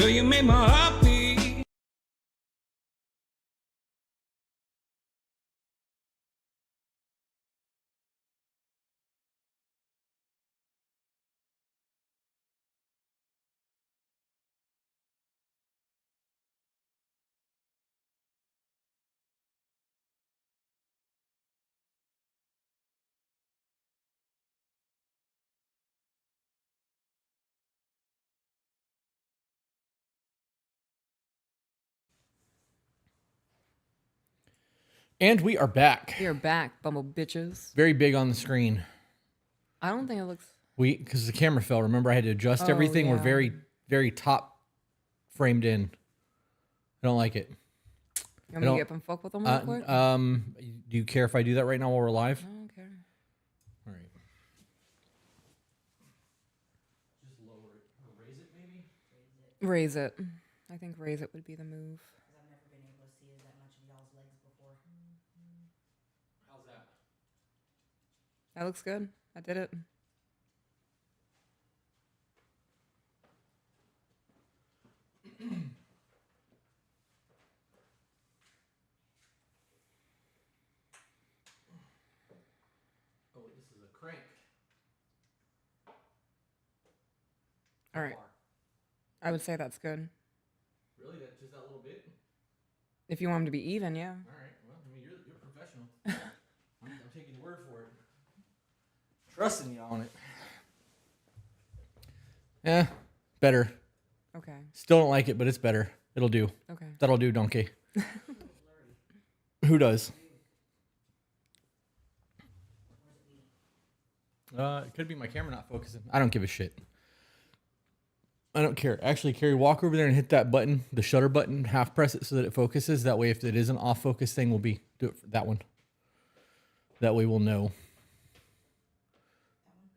Girl, you make my heart beat. And we are back. You're back, bumble bitches. Very big on the screen. I don't think it looks... Because the camera fell. Remember, I had to adjust everything. Yeah. We're very, very top framed in. I don't like it. You want me to get up and fuck with them real quick? Do you care if I do that right now while we're live? I don't care. All right. Just lower it. Or raise it, maybe? Raise it. I think raise it would be the move. I've never been able to see that much of y'all's legs before. How's that? That looks good. I did it. Oh, wait, this is a crank. All right. I would say that's good. Really? That just that little bit? If you want them to be even, yeah. All right. Well, I mean, you're professional. I'm taking your word for it. Trusting you on it. Yeah, better. Okay. Still don't like it, but it's better. It'll do. Okay. That'll do, donkey. Who does? It could be my camera not focusing. I don't give a shit. I don't care. Actually, Carrie, walk over there and hit that button, the shutter button, half press it so that it focuses. That way, if it is an off focus thing, do it for that one. That way we'll know.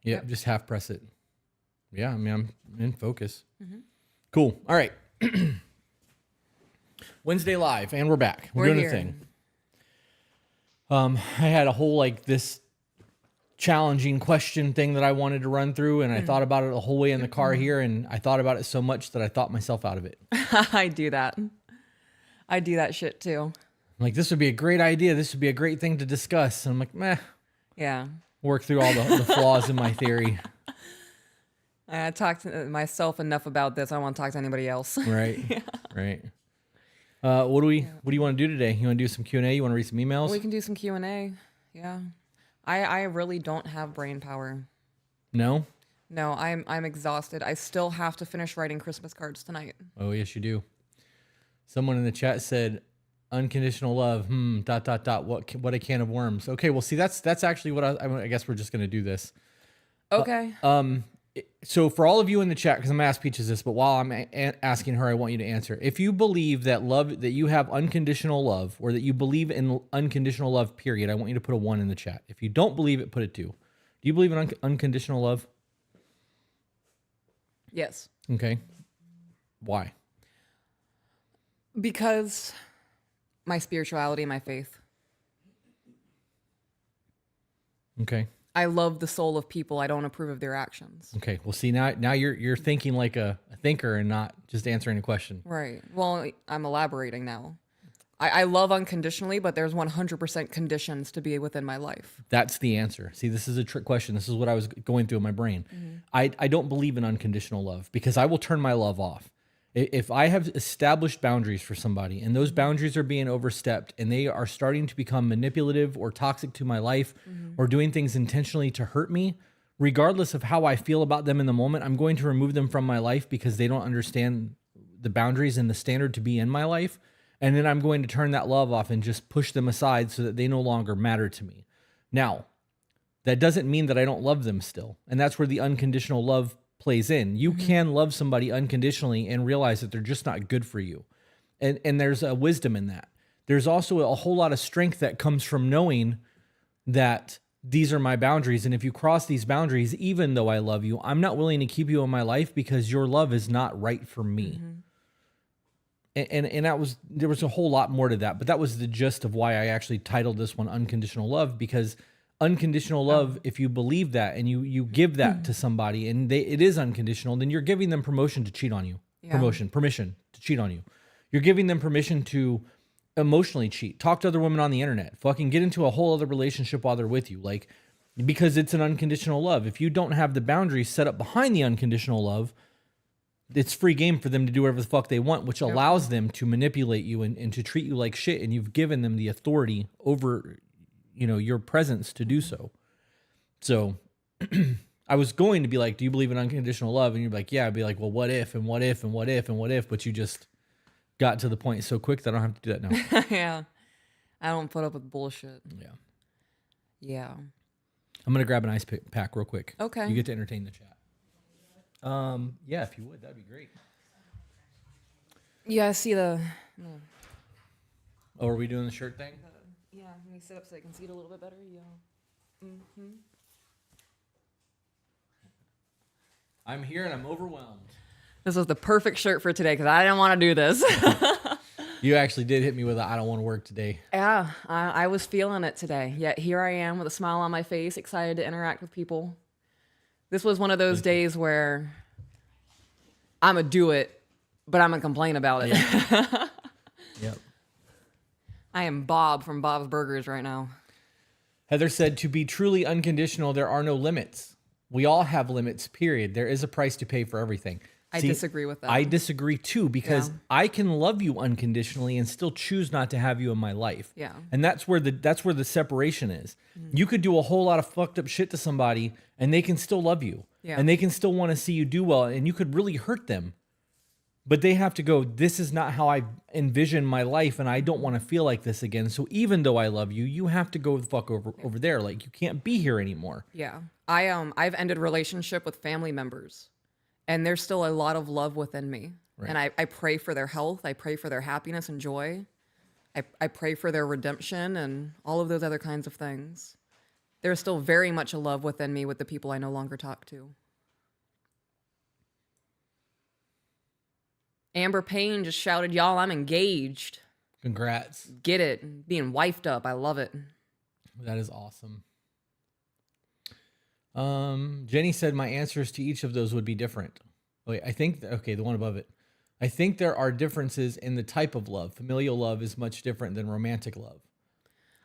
Yeah, Yep. just half press it. Yeah, I mean, I'm in focus. Mm-hmm. Cool. All right. Wednesday live, and we're back. We're doing here. a thing. I had a whole this challenging question thing that I wanted to run through, and I thought about it the whole way in the car here, and I thought about it so much that I thought myself out of it. I do that. I do that shit too. I'm like, this would be a great idea. This would be a great thing to discuss. And I'm like, meh. Yeah. Work through all the flaws in my theory. I talked to myself enough about this. I don't want to talk to anybody else. Right. Yeah. Right. What do you want to do today? You want to do some Q&A? You want to read some emails? We can do some Q&A. Yeah. I really don't have brain power. No? No, I'm exhausted. I still have to finish writing Christmas cards tonight. Oh, yes, you do. Someone in the chat said, unconditional love, ... What a can of worms. Okay, well, see, that's actually what I guess we're just going to do this. Okay. So for all of you in the chat, because I'm going to ask Peaches this, but while I'm asking her, I want you to answer. If you believe that you have unconditional love, or that you believe in unconditional love, period, I want you to put a 1 in the chat. If you don't believe it, put a 2. Do you believe in unconditional love? Yes. Okay. Why? Because my spirituality, my faith. Okay. I love the soul of people. I don't approve of their actions. Okay. Well, see, now you're thinking like a thinker and not just answering a question. Right. Well, I'm elaborating now. I love unconditionally, but there's 100% conditions to be within my life. That's the answer. See, this is a trick question. This is what I was going through in my brain. Mm-hmm. I don't believe in unconditional love because I will turn my love off. If I have established boundaries for somebody and those boundaries are being overstepped and they are starting to become manipulative or toxic to my life or doing things intentionally to hurt me, regardless of how I feel about them in the moment, I'm going to remove them from my life because they don't understand the boundaries and the standard to be in my life. And then I'm going to turn that love off and just push them aside so that they no longer matter to me. Now, that doesn't mean that I don't love them still. And that's where the unconditional love plays in. You can love somebody unconditionally and realize that they're just not good for you. And there's a wisdom in that. There's also a whole lot of strength that comes from knowing that these are my boundaries. And if you cross these boundaries, even though I love you, I'm not willing to keep you in my life because your love is not right for me. Mm-hmm. And there was a whole lot more to that, but that was the gist of why I actually titled this one Unconditional Love, because unconditional love, if you believe that and you give that to somebody and it is unconditional, then you're giving them permission to cheat on you. permission to cheat on you. You're giving them permission to emotionally cheat, talk to other women on the internet, fucking get into a whole other relationship while they're with you. Like, because it's an unconditional love. If you don't have the boundaries set up behind the unconditional love, it's free game for them to do whatever the fuck they want, which allows them to manipulate you and to treat you like shit. And you've given them the authority over, your presence to do so. So I was going to be like, do you believe in unconditional love? And you're like, yeah. I'd be like, well, what if, and what if, and what if, and what if, but you just got to the point so quick that I don't have to do that now. Yeah. I don't put up with bullshit. Yeah. Yeah. I'm going to grab an ice pack real quick. Okay. You get to entertain the chat. Yeah, if you would, that'd be great. Yeah, I see the... Oh, are we doing the shirt thing? Yeah, let me sit up so I can see it a little bit better. Yeah. Mm-hmm. I'm here and I'm overwhelmed. This was the perfect shirt for today because I didn't want to do this. You actually did hit me with I don't want to work today. Yeah, I was feeling it today. Yet here I am with a smile on my face, excited to interact with people. This was one of those days where I'm going to do it, but I'm going to complain about it. Yeah. Yep. I am Bob from Bob's Burgers right now. Heather said, to be truly unconditional, there are no limits. We all have limits, period. There is a price to pay for everything. I disagree with that. I disagree too, because I can love you unconditionally and still choose not to have you in my life. Yeah. And that's where the separation is. You could do a whole lot of fucked up shit to somebody and they can still love you. Yeah. And they can still want to see you do well, and you could really hurt them. But they have to go, this is not how I envision my life, and I don't want to feel like this again. So even though I love you, you have to go the fuck over there. Like, you can't be here anymore. Yeah. I've ended relationship with family members, and there's still a lot of love within me. Right. And I pray for their health. I pray for their happiness and joy. I pray for their redemption and all of those other kinds of things. There's still very much a love within me with the people I no longer talk to. Amber Payne just shouted, y'all, I'm engaged. Congrats. Get it. Being wifed up. I love it. That is awesome. Jenny said my answers to each of those would be different. Wait, I think, the one above it. I think there are differences in the type of love. Familial love is much different than romantic love.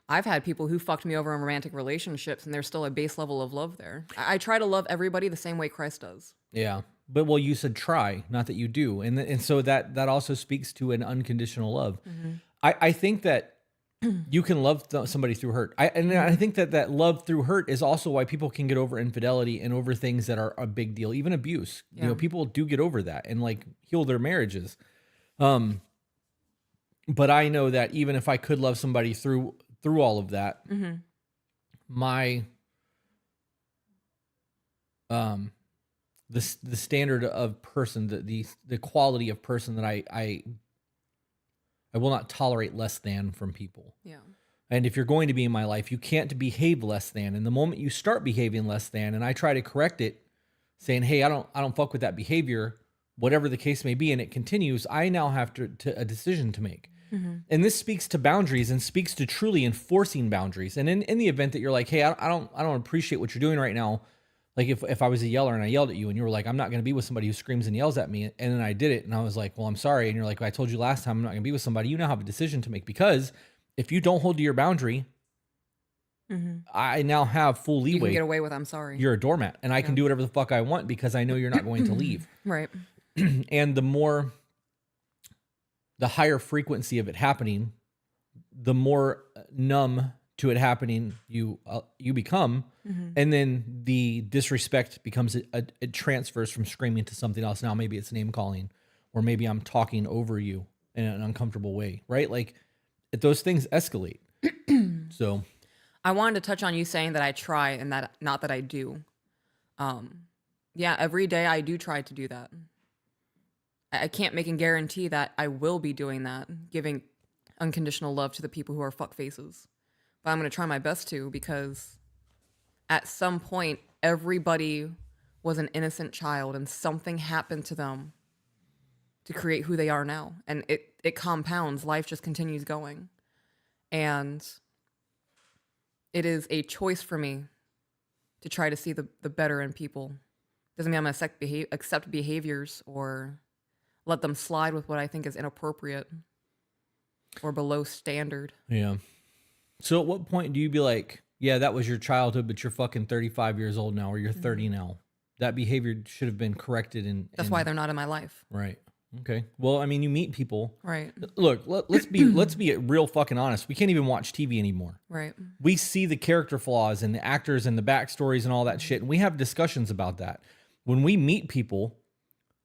I've had people who fucked me over in romantic relationships, and there's still a base level of love there. I try to love everybody the same way Christ does. Yeah. But, well, you said try, not that you do. And so that also speaks to an unconditional love. Mm-hmm. I think that you can love somebody through hurt. I think that love through hurt is also why people can get over infidelity and over things that are a big deal, even abuse. Yeah. People do get over that and like heal their marriages. But I know that even if I could love somebody through all of that, mm-hmm. my the standard of person, the quality of person that I will not tolerate less than from people. Yeah. And if you're going to be in my life, you can't behave less than. And the moment you start behaving less than, and I try to correct it, saying, hey, I don't fuck with that behavior, whatever the case may be, and it continues, I now have to a decision to make. Mm-hmm. And this speaks to boundaries and speaks to truly enforcing boundaries. And in the event that you're like, hey, I don't appreciate what you're doing right now. Like if I was a yeller and I yelled at you and you were like, I'm not going to be with somebody who screams and yells at me. And then I did it and I was like, well, I'm sorry. And you're like, well, I told you last time I'm not going to be with somebody. You now have a decision to make, because if you don't hold to your boundary, mm-hmm. I now have full leeway. You can get away with, I'm sorry. You're a doormat and I can do whatever the fuck I want because I know you're not going to leave. Right. And the higher frequency of it happening, the more numb to it happening you become. Mm-hmm. And then the disrespect becomes it transfers from screaming to something else. Now maybe it's name calling, or maybe I'm talking over you in an uncomfortable way, right? Like those things escalate. So I wanted to touch on you saying that I try and that not that I do. Yeah, every day I do try to do that. I can't make a guarantee that I will be doing that, giving unconditional love to the people who are fuck faces. But I'm going to try my best to, because at some point, everybody was an innocent child and something happened to them to create who they are now. And it compounds. Life just continues going. And it is a choice for me to try to see the better in people. Doesn't mean I'm going to accept behaviors or let them slide with what I think is inappropriate or below standard. Yeah. So at what point do you be like, yeah, that was your childhood, but you're fucking 35 years old now, or you're 30 now? That behavior should have been corrected. That's why they're not in my life. Right. Okay. Well, I mean, you meet people. Right. Look, let's be real fucking honest. We can't even watch TV anymore. Right. We see the character flaws and the actors and the backstories and all that shit, and we have discussions about that. When we meet people,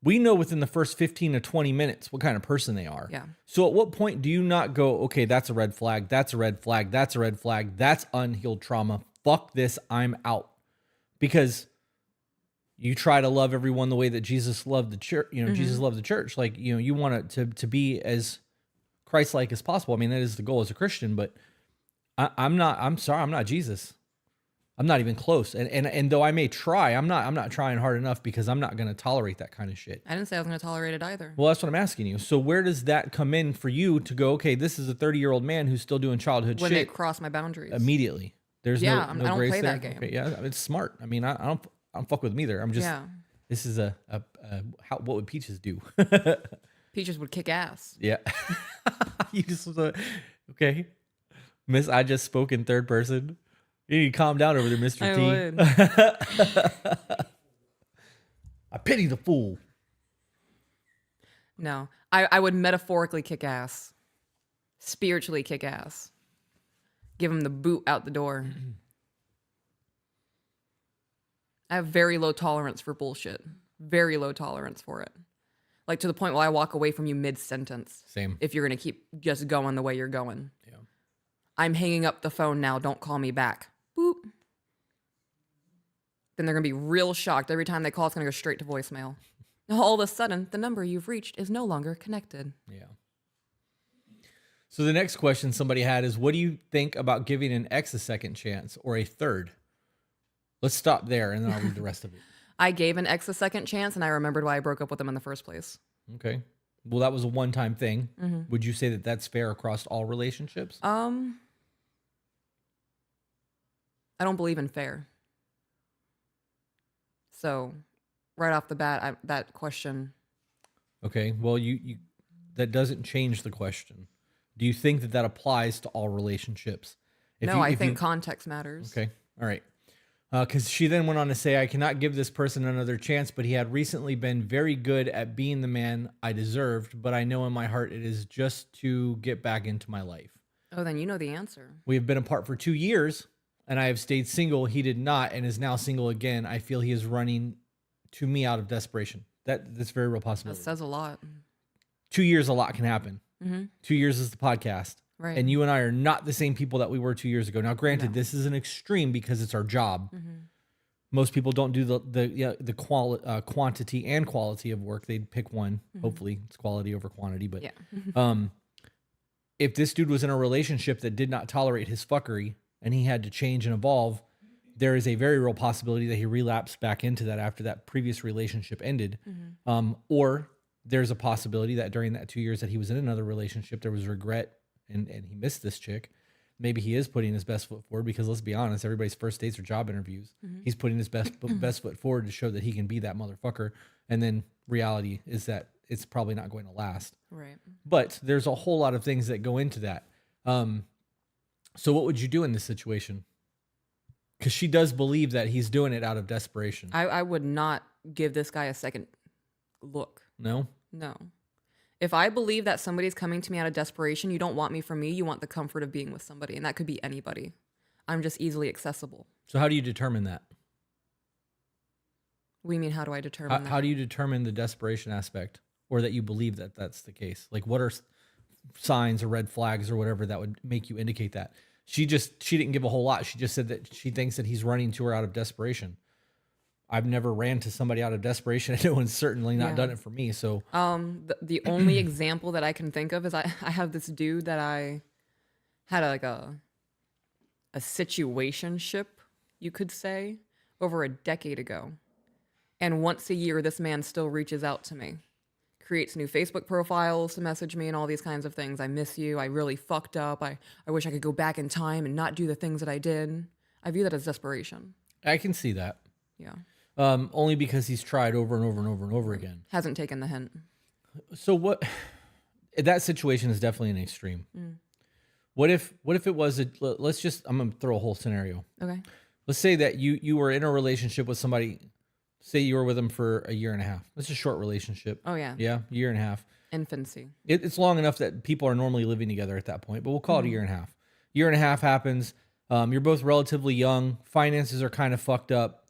we know within the first 15 to 20 minutes what kind of person they are. Yeah. So at what point do you not go, okay, that's a red flag, that's a red flag, that's a red flag, that's unhealed trauma. Fuck this, I'm out. Because you try to love everyone the way that Jesus loved the church. Jesus loved the church. Like, you want it to be as Christ-like as possible. I mean, that is the goal as a Christian, but I'm sorry, I'm not Jesus. I'm not even close. And though I may try, I'm not trying hard enough because I'm not going to tolerate that kind of shit. I didn't say I was going to tolerate it either. Well, that's what I'm asking you. So where does that come in for you to go, okay, this is a 30-year-old man who's still doing childhood When shit. they cross my boundaries. Immediately. There's no I don't grace play there. that game. Okay, yeah, it's smart. I mean, I don't fuck with them either. I'm just, this is what would Peaches do? Peaches would kick ass. Yeah. You just, okay. Miss, I just spoke in third person. You need to calm down over there, Mr. I T. I pity the fool. No, I would metaphorically kick ass, spiritually kick ass, give him the boot out the door. I have very low tolerance for bullshit. Very low tolerance for it. Like to the point where I walk away from you mid-sentence. Same. If you're going to keep just going the way you're going. Yeah. I'm hanging up the phone now. Don't call me back. Boop. Then they're going to be real shocked. Every time they call, it's going to go straight to voicemail. All of a sudden, the number you've reached is no longer connected. Yeah. So the next question somebody had is, what do you think about giving an ex a second chance or a third? Let's stop there, and then I'll read the rest of it. I gave an ex a second chance, and I remembered why I broke up with him in the first place. Okay. Well, that was a one-time thing. Would you say that that's fair across all relationships? I don't believe in fair. So, right off the bat, that question. Okay. Well, you that doesn't change the question. Do you think that applies to all relationships? I think context matters. Okay. All right. Because she then went on to say, I cannot give this person another chance, but he had recently been very good at being the man I deserved, but I know in my heart it is just to get back into my life. Oh, then you know the answer. We have been apart for 2 years, and I have stayed single. He did not, and is now single again. I feel he is running to me out of desperation. That's very real That possibility. says a lot. 2 years, a lot can happen. 2 years is the podcast. Right. And you and I are not the same people that we were 2 years ago. Now, granted, this is an extreme because it's our job. Most people don't do the quantity and quality of work. They'd pick one. Hopefully, it's quality over quantity. But if this dude was in a relationship that did not tolerate his fuckery and he had to change and evolve, there is a very real possibility that he relapsed back into that after that previous relationship ended. Or there's a possibility that during that 2 years that he was in another relationship, there was regret and he missed this chick. Maybe he is putting his best foot forward because let's be honest, everybody's first dates are job interviews. He's putting his best foot forward to show that he can be that motherfucker. And then reality is that it's probably not going to last. Right. But there's a whole lot of things that go into that. So what would you do in this situation? Because she does believe that he's doing it out of desperation. I would not give this guy a second look. No? No. If I believe that somebody's coming to me out of desperation, you don't want me for me, you want the comfort of being with somebody. And that could be anybody. I'm just easily accessible. So how do you determine that? What do you mean, how do I determine that? How do you determine the desperation aspect or that you believe that that's the case? Like what are signs or red flags or whatever that would make you indicate that? She didn't give a whole lot. She just said that she thinks that he's running to her out of desperation. I've never ran to somebody out of desperation. No one's certainly not done it for me. So, the only example that I can think of is I have this dude that I had a situationship, you could say, over a decade ago. And once a year, this man still reaches out to me, creates new Facebook profiles to message me and all these kinds of things. I miss you. I really fucked up. I wish I could go back in time and not do the things that I did. I view that as desperation. I can see that. Yeah. Only because he's tried over and over and over and over again. Hasn't taken the hint. So what? That situation is definitely an extreme. What if it was let's just, I'm gonna throw a whole scenario. Okay. Let's say that you were in a relationship with somebody. Say you were with them for a year and a half. That's a short relationship. Oh yeah. Yeah, year and a half. Infancy. It's long enough that people are normally living together at that point, but we'll call it a year and a half. Year and a half happens. You're both relatively young. Finances are kind of fucked up.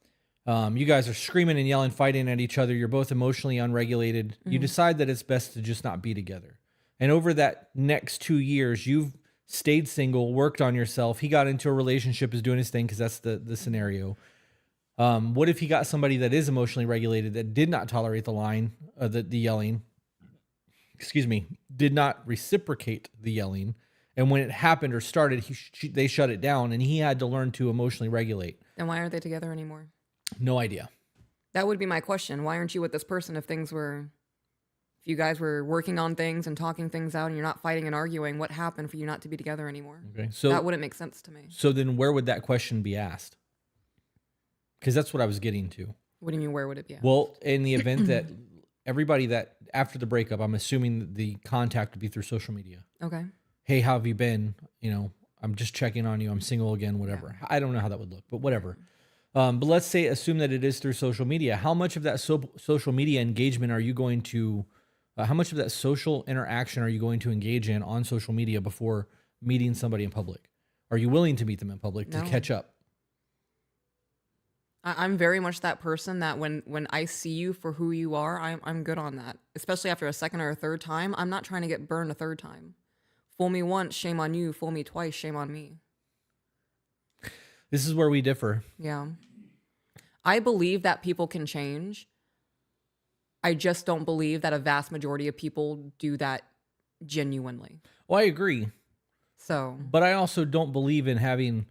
You guys are screaming and yelling, fighting at each other. You're both emotionally unregulated. You decide that it's best to just not be together. And over that next 2 years, you've stayed single, worked on yourself. He got into a relationship, is doing his thing because that's the scenario. What if he got somebody that is emotionally regulated that did not tolerate the yelling? Excuse me, did not reciprocate the yelling. And when it happened or started, they shut it down and he had to learn to emotionally regulate. And why aren't they together anymore? No idea. That would be my question. Why aren't you with this person if you guys were working on things and talking things out and you're not fighting and arguing? What happened for you not to be together anymore? Okay. So that wouldn't make sense to me. So then where would that question be asked? Because that's what I was getting to. What do you mean, where would it be? Well, in the event that everybody that after the breakup, I'm assuming the contact would be through social media. Okay. Hey, how have you been? I'm just checking on you. I'm single again, whatever. Yeah. I don't know how that would look, but whatever. But let's assume that it is through social media. How much of that social media engagement are you going to, how much of that social interaction are you going to engage in on social media before meeting somebody in public? Are you willing to meet them in public to catch up? I'm very much that person that when I see you for who you are, I'm good on that. Especially after a second or a third time, I'm not trying to get burned a third time. Fool me once, shame on you. Fool me twice, shame on me. This is where we differ. Yeah. I believe that people can change. I just don't believe that a vast majority of people do that genuinely. Well, I agree. So, but I also don't believe in having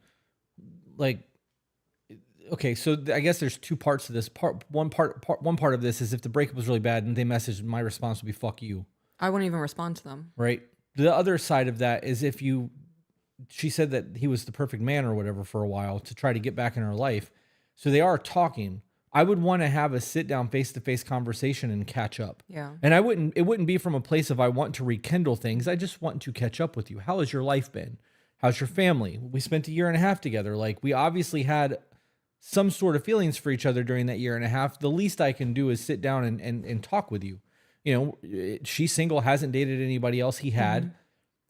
okay, so I guess there's two parts to this. One part of this is if the breakup was really bad and they messaged, my response would be fuck you. I wouldn't even respond to them. Right. The other side of that is she said that he was the perfect man or whatever for a while to try to get back in her life. So they are talking. I would want to have a sit down face-to-face conversation and catch up. Yeah. And it wouldn't be from a place of I want to rekindle things. I just want to catch up with you. How has your life been? How's your family? We spent a year and a half together. Like, we obviously had some sort of feelings for each other during that year and a half. The least I can do is sit down and talk with you. She's single, hasn't dated anybody else. He had. Mm-hmm.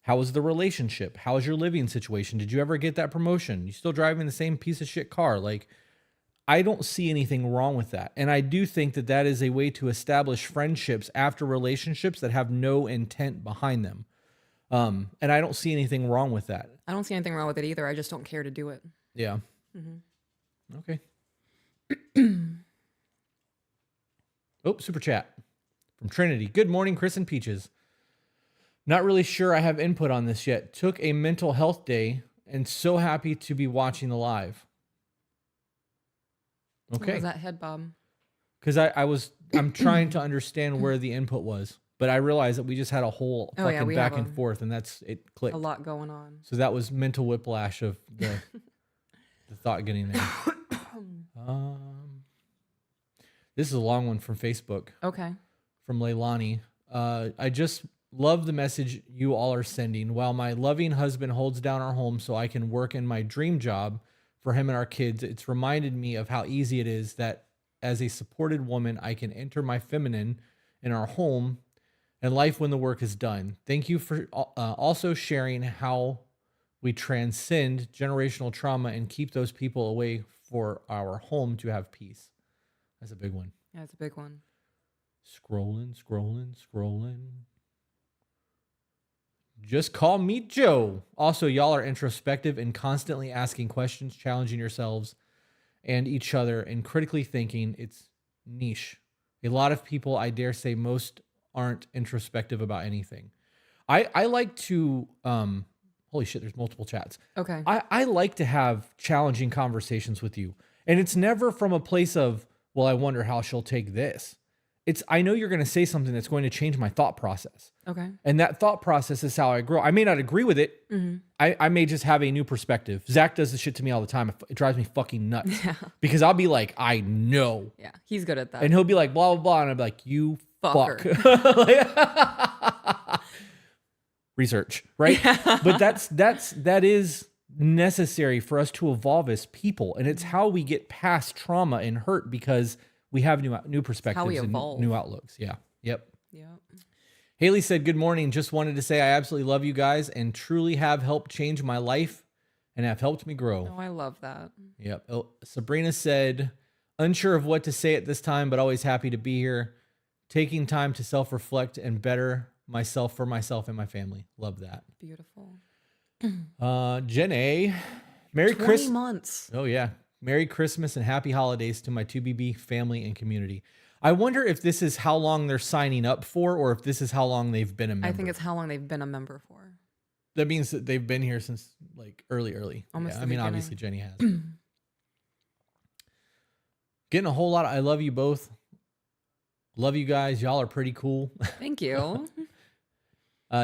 How was the relationship? How is your living situation? Did you ever get that promotion? You still driving the same piece of shit car? Like, I don't see anything wrong with that. And I do think that that is a way to establish friendships after relationships that have no intent behind them. And I don't see anything wrong with that. I don't see anything wrong with it either. I just don't care to do it. Yeah. Mm-hmm. Okay. Oh, super chat from Trinity. Good morning, Chris and Peaches. Not really sure I have input on this yet. Took a mental health day and so happy to be watching the live. Okay. What was that head bob? Because I'm trying to understand where the input was, but I realized that we just had a whole fucking back and forth, and it clicked. A lot going on. So that was mental whiplash of the thought getting there. This is a long one from Facebook. Okay. From Leilani. I just love the message you all are sending. While my loving husband holds down our home so I can work in my dream job for him and our kids, it's reminded me of how easy it is that as a supported woman, I can enter my feminine in our home and life when the work is done. Thank you for also sharing how we transcend generational trauma and keep those people away for our home to have peace. That's a big one. Yeah, it's a big one. Scrolling. Just call me Joe. Also, y'all are introspective and constantly asking questions, challenging yourselves and each other, and critically thinking. It's niche. A lot of people, I dare say most, aren't introspective about anything. I like to, holy shit, there's multiple chats. Okay. I like to have challenging conversations with you. And it's never from a place of, well, I wonder how she'll take this. I know you're going to say something that's going to change my thought process. Okay. And that thought process is how I grow. I may not agree with it. Mm-hmm. I may just have a new perspective. Zach does this shit to me all the time. It drives me fucking nuts. Yeah. Because I'll be like, I know. Yeah, he's good at that. And he'll be like, blah, blah, blah. And I'll be like, you Fucker. Research, right? But that is necessary for us to evolve as people, and it's how we get past trauma and hurt because we have new perspectives we and evolve. new outlooks. Yeah. Yep. Yeah. Haley said, "Good morning. Just wanted to say I absolutely love you guys and truly have helped change my life and have helped me grow." Oh, I love that. Yep. Oh, Sabrina said, "Unsure of what to say at this time, but always happy to be here. Taking time to self-reflect and better myself for myself and my family." Love that. Beautiful. Jen A. Merry 20 Christmas. months. Oh, yeah. Merry Christmas and happy holidays to my 2BB family and community. I wonder if this is how long they're signing up for or if this is how long they've been a member. I think it's how long they've been a member for. That means that they've been here since like early. Almost Yeah, the I mean, beginning. obviously Jenny has. Getting a whole lot of, I love you both. Love you guys. Y'all are pretty cool. Thank you.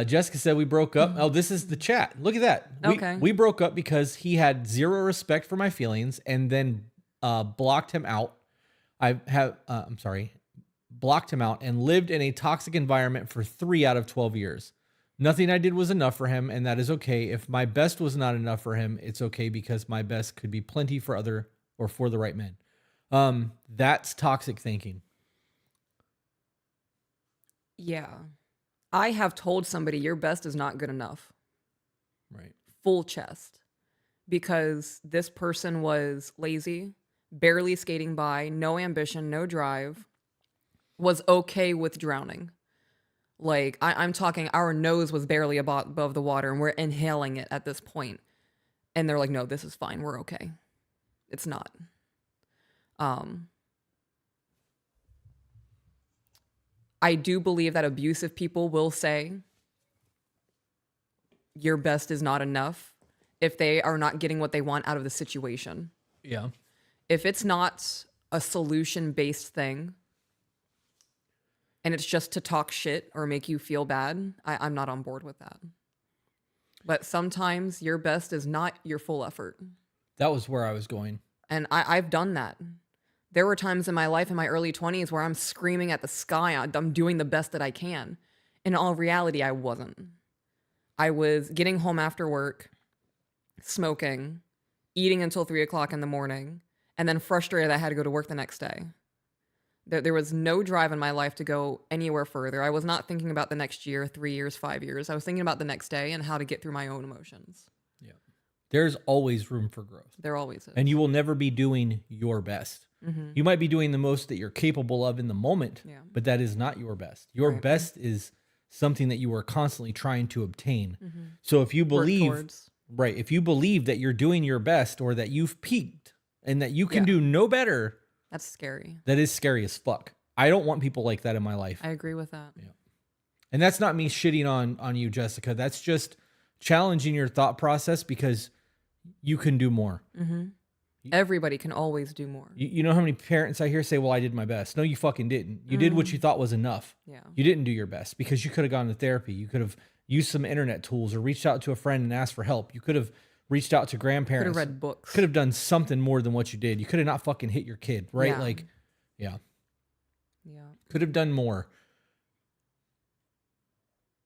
Jessica said we broke up. Oh, this is the chat. Look at that. Okay. We broke up because he had zero respect for my feelings and then blocked him out. Blocked him out and lived in a toxic environment for 3 out of 12 years. Nothing I did was enough for him, and that is okay. If my best was not enough for him, it's okay because my best could be plenty for the right men. That's toxic thinking. Yeah. I have told somebody your best is not good enough. Right. Full chest. Because this person was lazy, barely skating by, no ambition, no drive, was okay with drowning. Like, I'm talking, our nose was barely above the water and we're inhaling it at this point. And they're like, no, this is fine. We're okay. It's not. I do believe that abusive people will say your best is not enough if they are not getting what they want out of the situation. Yeah. If it's not a solution-based thing and it's just to talk shit or make you feel bad, I'm not on board with that. But sometimes your best is not your full effort. That was where I was going. And I've done that. There were times in my life in my early 20s where I'm screaming at the sky. I'm doing the best that I can. In all reality, I wasn't. I was getting home after work, smoking, eating until 3 o'clock in the morning, and then frustrated I had to go to work the next day. There was no drive in my life to go anywhere further. I was not thinking about the next year, 3 years, 5 years. I was thinking about the next day and how to get through my own emotions. Yeah. There's always room for growth. There always is. And you will never be doing your best. Mm-hmm. You might be doing the most that you're capable of in the moment, Yeah. but that is not your best. Your Right. best is something that you are constantly trying to obtain. Mm-hmm. So if you Work believe, towards. right, if you believe that you're doing your best or that you've peaked and that you can Yeah. do no better, That's scary. that is scary as fuck. I don't want people like that in my life. I agree with that. And that's not me shitting on you, Jessica. That's just challenging your thought process because you can do more. Mm-hmm. Everybody can always do more. You know how many parents I hear say, well, I did my best. No, you fucking didn't. You did what you thought was enough. Yeah. You didn't do your best because you could have gone to therapy. You could have used some internet tools or reached out to a friend and asked for help. You could have reached out to Could grandparents. have read books. Could have done something more than what you did. You could have not fucking hit your kid, right? Yeah. Like, yeah. Yeah. Could have done more.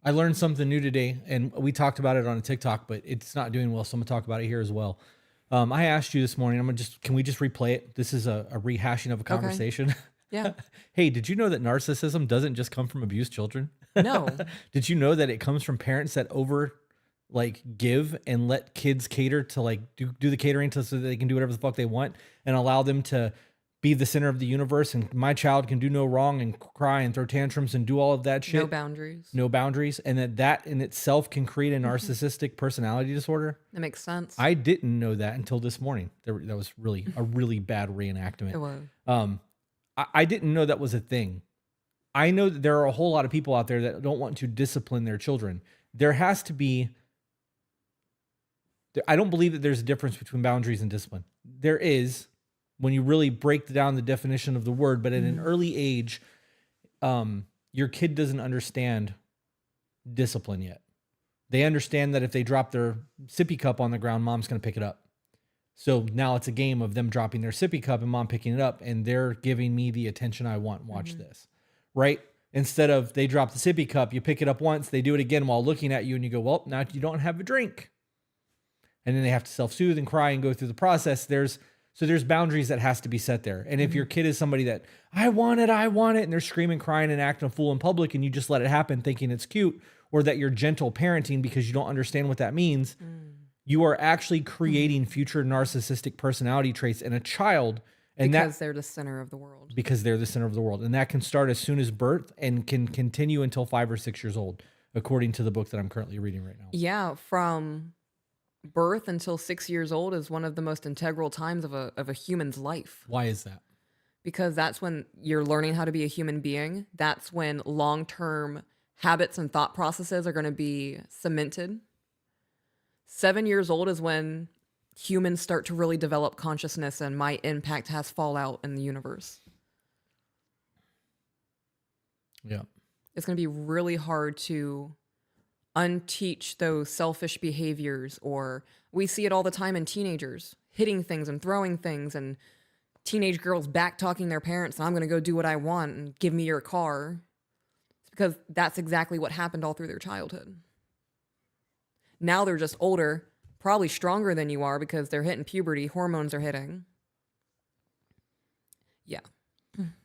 I learned something new today, and we talked about it on a TikTok, but it's not doing well, so I'm gonna talk about it here as well. I asked you this morning. Can we just replay it? This is a rehashing of a conversation. Yeah. Hey, did you know that narcissism doesn't just come from abused children? No. Did you know that it comes from parents that give and let kids cater to do the catering so that they can do whatever the fuck they want and allow them to be the center of the universe, and my child can do no wrong and cry and throw tantrums and do all of that shit. No boundaries. And that in itself can create a narcissistic personality disorder. That makes sense. I didn't know that until this morning. That was really a really bad reenactment. It was. I didn't know that was a thing. I know that there are a whole lot of people out there that don't want to discipline their children. There has to be. I don't believe that there's a difference between boundaries and discipline. There is, when you really break down the definition of the word, but at an early age, your kid doesn't understand discipline yet. They understand that if they drop their sippy cup on the ground, mom's going to pick it up. So now it's a game of them dropping their sippy cup and mom picking it up, and they're giving me the attention I want. Watch this, right? Instead of they drop the sippy cup, you pick it up once, they do it again while looking at you, and you go, well, now you don't have a drink. And then they have to self-soothe and cry and go through the process. There's boundaries that has to be set there. And if your kid is somebody that, I want it, and they're screaming, crying, and acting a fool in public, and you just let it happen thinking it's cute, or that you're gentle parenting because you don't understand what that means, you are actually creating future narcissistic personality traits in a child. And because they're the center of the world. Because they're the center of the world. And that can start as soon as birth and can continue until 5 or 6 years old, according to the book that I'm currently reading right now. Yeah, from birth until 6 years old is one of the most integral times of a human's life. Why is that? Because that's when you're learning how to be a human being. That's when long-term habits and thought processes are going to be cemented. 7 years old is when humans start to really develop consciousness and my impact has fallout in the universe. Yeah. It's going to be really hard to unteach those selfish behaviors, or we see it all the time in teenagers hitting things and throwing things, and teenage girls back talking their parents, I'm going to go do what I want and give me your car. It's because that's exactly what happened all through their childhood. Now they're just older, probably stronger than you are because they're hitting puberty, hormones are hitting. Yeah.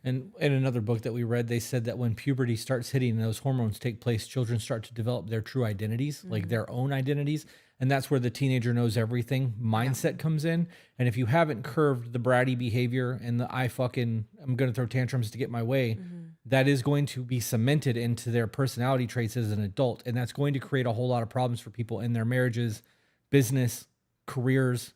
And in another book that we read, they said that when puberty starts hitting and those hormones take place, children start to develop their true identities, like their own identities. And that's where the teenager knows everything mindset comes in. And if you haven't curved the bratty behavior and the I'm going to throw tantrums to get my way, that is going to be cemented into their personality traits as an adult. And that's going to create a whole lot of problems for people in their marriages, business, careers,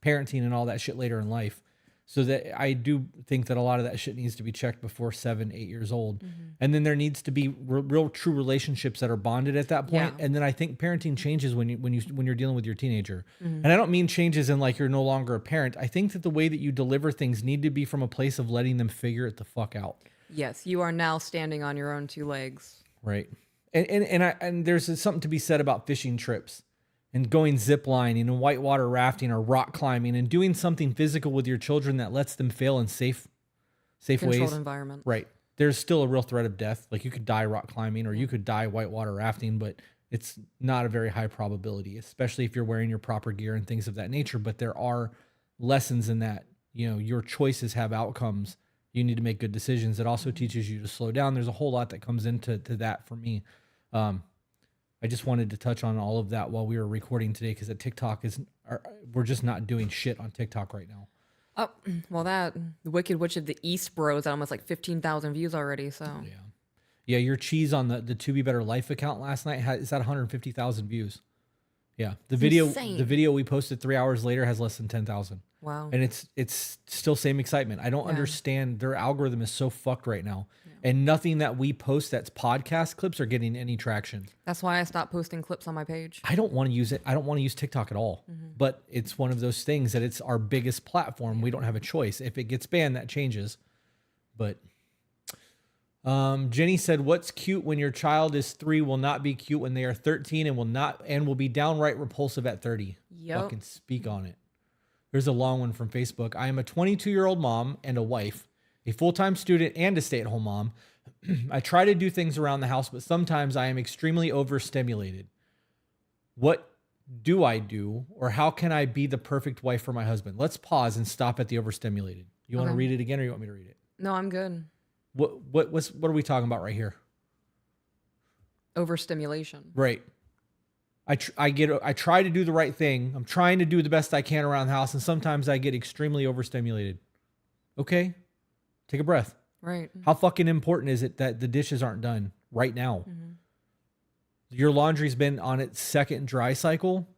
parenting, and all that shit later in life. So that I do think that a lot of that shit needs to be checked before 7, 8 years old. And then there needs to be real true relationships that are bonded at that point. Yeah. And then I think parenting changes when you're dealing with your teenager. And I don't mean changes in like you're no longer a parent. I think that the way that you deliver things need to be from a place of letting them figure it the fuck out. Yes, you are now standing on your own 2 legs. Right. And there's something to be said about fishing trips and going zip lining and whitewater rafting or rock climbing and doing something physical with your children that lets them fail in safe Controlled ways. environment. Right. There's still a real threat of death. Like you could die rock climbing or you could die whitewater rafting, but it's not a very high probability, especially if you're wearing your proper gear and things of that nature. But there are lessons in that, your choices have outcomes. You need to make good decisions. It also teaches you to slow down. There's a whole lot that comes into that for me. I just wanted to touch on all of that while we were recording today because TikTok we're just not doing shit on TikTok right now. Oh, well, the Wicked Witch of the East Bros at almost like 15,000 views already. So Yeah, your cheese on the To Be Better Life account last night is at 150,000 views. Yeah, the video we posted 3 hours later has less than 10,000. Wow. And it's still same excitement. I don't understand. Their algorithm is so fucked right now. And nothing that we post that's podcast clips are getting any traction. That's why I stopped posting clips on my page. I don't want to use it. I don't want to use TikTok at all. But it's one of those things that it's our biggest platform. We don't have a choice. If it gets banned, that changes. But Jenny said, "What's cute when your child is 3 will not be cute when they are 13 and will be downright repulsive at 30." Yep. Fucking speak on it. There's a long one from Facebook. "I am a 22-year-old mom and a wife, a full-time student and a stay-at-home mom. I try to do things around the house, but sometimes I am extremely overstimulated. What do I do, or how can I be the perfect wife for my husband?" Let's pause and stop at the overstimulated. You want to read it again, or you want me to read it? No, I'm good. What are we talking about right here? Overstimulation. Right. I try to do the right thing. I'm trying to do the best I can around the house, and sometimes I get extremely overstimulated. Okay, take a breath. Right. How fucking important is it that the dishes aren't done right now? Your laundry's been on its second dry cycle.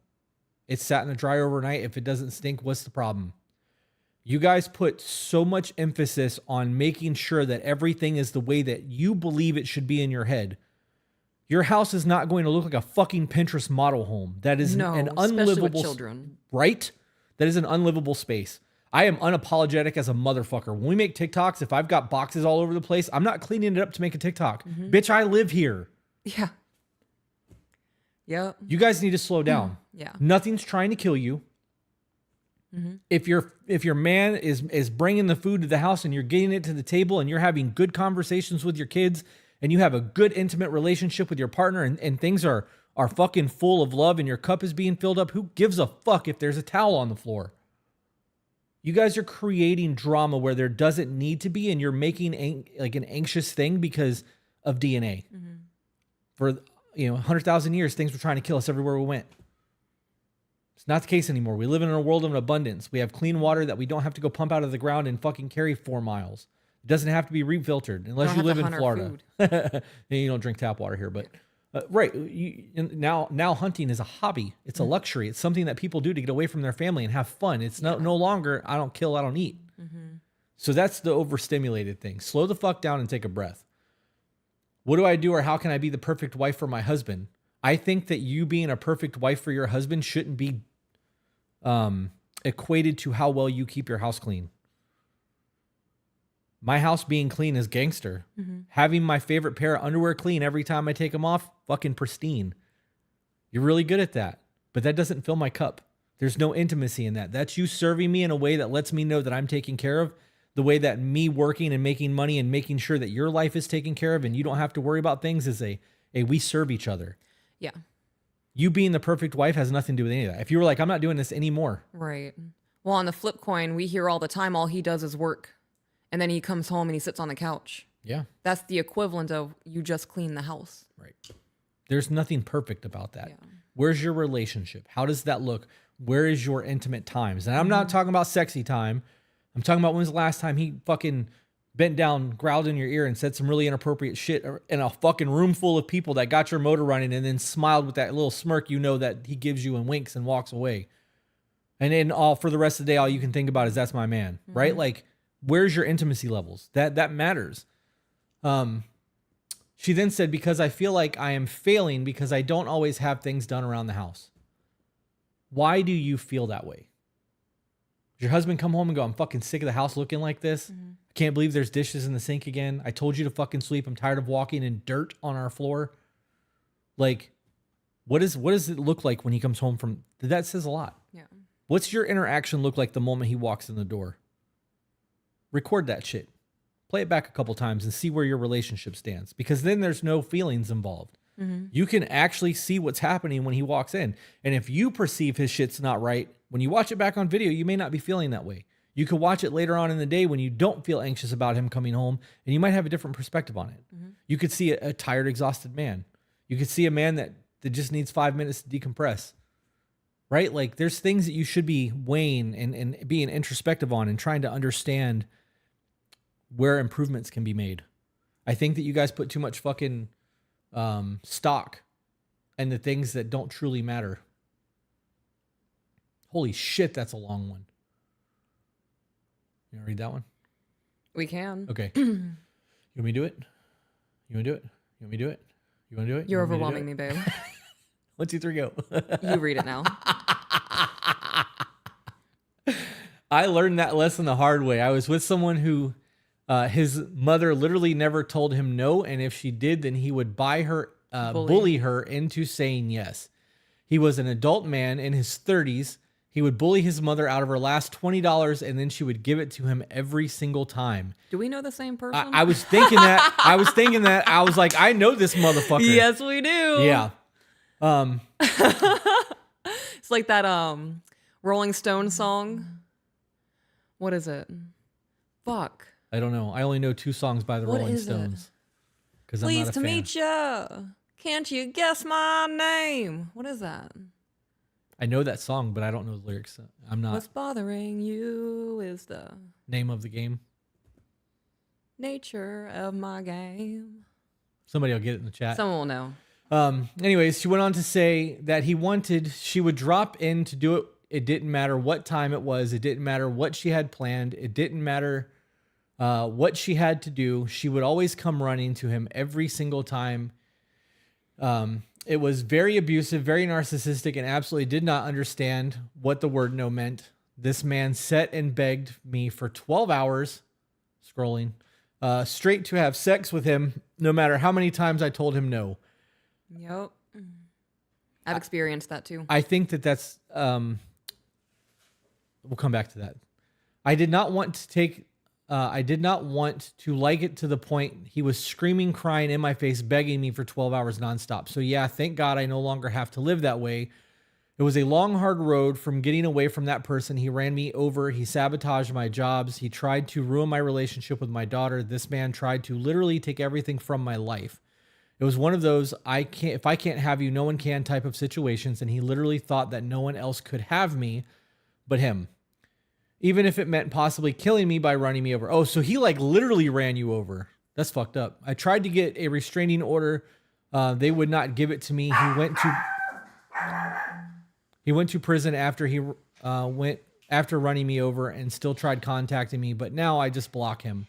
It's sat in the dryer overnight. If it doesn't stink, what's the problem? You guys put so much emphasis on making sure that everything is the way that you believe it should be in your head. Your house is not going to look like a fucking Pinterest model home. That is an unlivable, children. Right? That is an unlivable space. I am unapologetic as a motherfucker. When we make TikToks, if I've got boxes all over the place, I'm not cleaning it up to make a TikTok. Bitch, I live here. Yeah. Yep. You guys need to slow down. Yeah. Nothing's trying to kill you. If your man is bringing the food to the house and you're getting it to the table and you're having good conversations with your kids and you have a good intimate relationship with your partner and things are fucking full of love and your cup is being filled up, who gives a fuck if there's a towel on the floor? You guys are creating drama where there doesn't need to be, and you're making like an anxious thing because of DNA. For 100,000 years, things were trying to kill us everywhere we went. It's not the case anymore. We live in a world of abundance. We have clean water that we don't have to go pump out of the ground and fucking carry 4 miles. It doesn't have to be refiltered unless you live in Florida. You don't drink tap water here, but right. Now hunting is a hobby. It's a luxury. It's something that people do to get away from their family and have fun. It's no longer, I don't kill, I don't eat. So that's the overstimulated thing. Slow the fuck down and take a breath. What do I do, or how can I be the perfect wife for my husband? I think that you being a perfect wife for your husband shouldn't be equated to how well you keep your house clean. My house being clean is gangster. Having my favorite pair of underwear clean every time I take them off, fucking pristine. You're really good at that, but that doesn't fill my cup. There's no intimacy in that. That's you serving me in a way that lets me know that I'm taken care of, the way that me working and making money and making sure that your life is taken care of and you don't have to worry about things is a we serve each other. Yeah. You being the perfect wife has nothing to do with any of that. If you were like, I'm not doing this anymore. Right. Well, on the flip coin, we hear all the time, all he does is work. And then he comes home and he sits on the couch. Yeah. That's the equivalent of you just clean the house. Right. There's nothing perfect about that. Yeah. Where's your relationship? How does that look? Where is your intimate times? And I'm not talking about sexy time. I'm talking about when's the last time he fucking bent down, growled in your ear, and said some really inappropriate shit in a fucking room full of people that got your motor running and then smiled with that little smirk that he gives you and winks and walks away. And then for the rest of the day, all you can think about is that's my man, right? Like, where's your intimacy levels? That matters. She then said, because I feel like I am failing because I don't always have things done around the house. Why do you feel that way? Does your husband come home and go, I'm fucking sick of the house looking like this? I can't believe there's dishes in the sink again. I told you to fucking sleep. I'm tired of walking in dirt on our floor. Like, what does it look like when he comes home from... That says a lot. Yeah. What's your interaction look like the moment he walks in the door? Record that shit. Play it back a couple times and see where your relationship stands. Because then there's no feelings involved. You can actually see what's happening when he walks in. And if you perceive his shit's not right, when you watch it back on video, you may not be feeling that way. You could watch it later on in the day when you don't feel anxious about him coming home, and you might have a different perspective on it. You could see a tired, exhausted man. You could see a man that just needs 5 minutes to decompress. Right? Like, there's things that you should be weighing and being introspective on and trying to understand where improvements can be made. I think that you guys put too much fucking stock in the things that don't truly matter. Holy shit, that's a long one. You want to read that one? We can. Okay. You want me to do it? You want to do it? You want me to do it? You want to do it? You're overwhelming me, babe. 1, 2, 3, go. You read it now. I learned that lesson the hard way. I was with someone who his mother literally never told him no, and if she did, then he would bully her into saying yes. He was an adult man in his 30s. He would bully his mother out of her last $20, and then she would give it to him every single time. Do we know the same person? I was thinking that. I was like, I know this motherfucker. Yes, we do. Yeah. It's like that Rolling Stone song. What is it? Fuck. I don't know. I only know 2 songs by the What Rolling is it? Stones. Because I'm not a Pleased to fan. meet ya. Can't you guess my name? What is that? I know that song, but I don't know the lyrics. I'm not. What's bothering you is the Name of the game. nature of my game. Somebody will get it in the chat. Someone will know. Anyways, she went on to say that she would drop in to do it. It didn't matter what time it was. It didn't matter what she had planned. It didn't matter what she had to do. She would always come running to him every single time. It was very abusive, very narcissistic, and absolutely did not understand what the word no meant. This man sat and begged me for 12 hours, scrolling, straight to have sex with him, no matter how many times I told him no. Yep. I've experienced that too. I think that's, we'll come back to that. I did not want to take I did not want to like it to the point he was screaming, crying in my face, begging me for 12 hours nonstop. So yeah, thank God I no longer have to live that way. It was a long, hard road from getting away from that person. He ran me over. He sabotaged my jobs. He tried to ruin my relationship with my daughter. This man tried to literally take everything from my life. It was one of those if I can't have you, no one can type of situations. And he literally thought that no one else could have me but him. Even if it meant possibly killing me by running me over. Oh, so he like literally ran you over. That's fucked up. I tried to get a restraining order. They would not give it to me. He went to prison after after running me over and still tried contacting me, but now I just block him.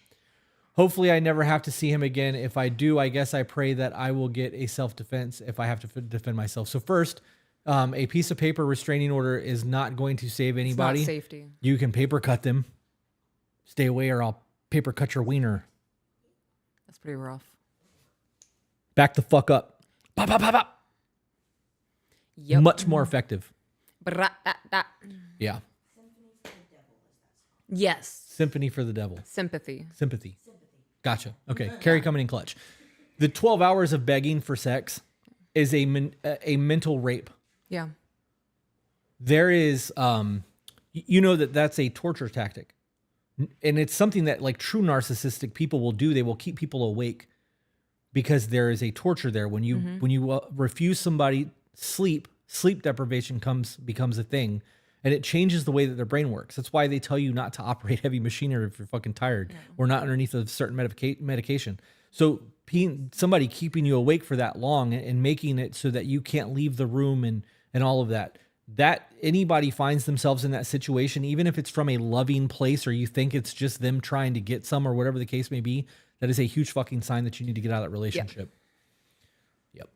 Hopefully I never have to see him again. If I do, I guess I pray that I will get a self-defense if I have to defend myself. So first, a piece of paper restraining order is not going to save anybody. It's not safety. You can paper cut them. Stay away or I'll paper cut your wiener. That's pretty rough. Back the fuck up. Pop, pop, pop, pop. Yep. Much more effective. Yeah. Yes. Symphony for the devil. Sympathy. Gotcha. Okay. Carrie coming in clutch. The 12 hours of begging for sex is a mental rape. Yeah. There is, you know, that's a torture tactic. And it's something that like true narcissistic people will do. They will keep people awake because there is a torture there. When you refuse somebody sleep deprivation becomes a thing, and it changes the way that their brain works. That's why they tell you not to operate heavy machinery if you're fucking tired or not underneath a certain medication. So somebody keeping you awake for that long and making it so that you can't leave the room and all of that anybody finds themselves in that situation, even if it's from a loving place or you think it's just them trying to get some or whatever the case may be, that is a huge fucking sign that you need to get out of that relationship. Yep.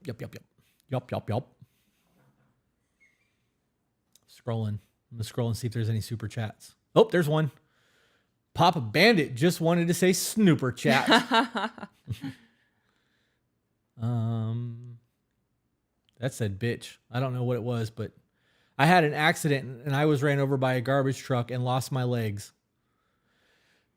Scrolling. I'm going to scroll and see if there's any super chats. Oh, there's one. Papa Bandit just wanted to say snooper chat. That said bitch. I don't know what it was, but I had an accident and I was ran over by a garbage truck and lost my legs.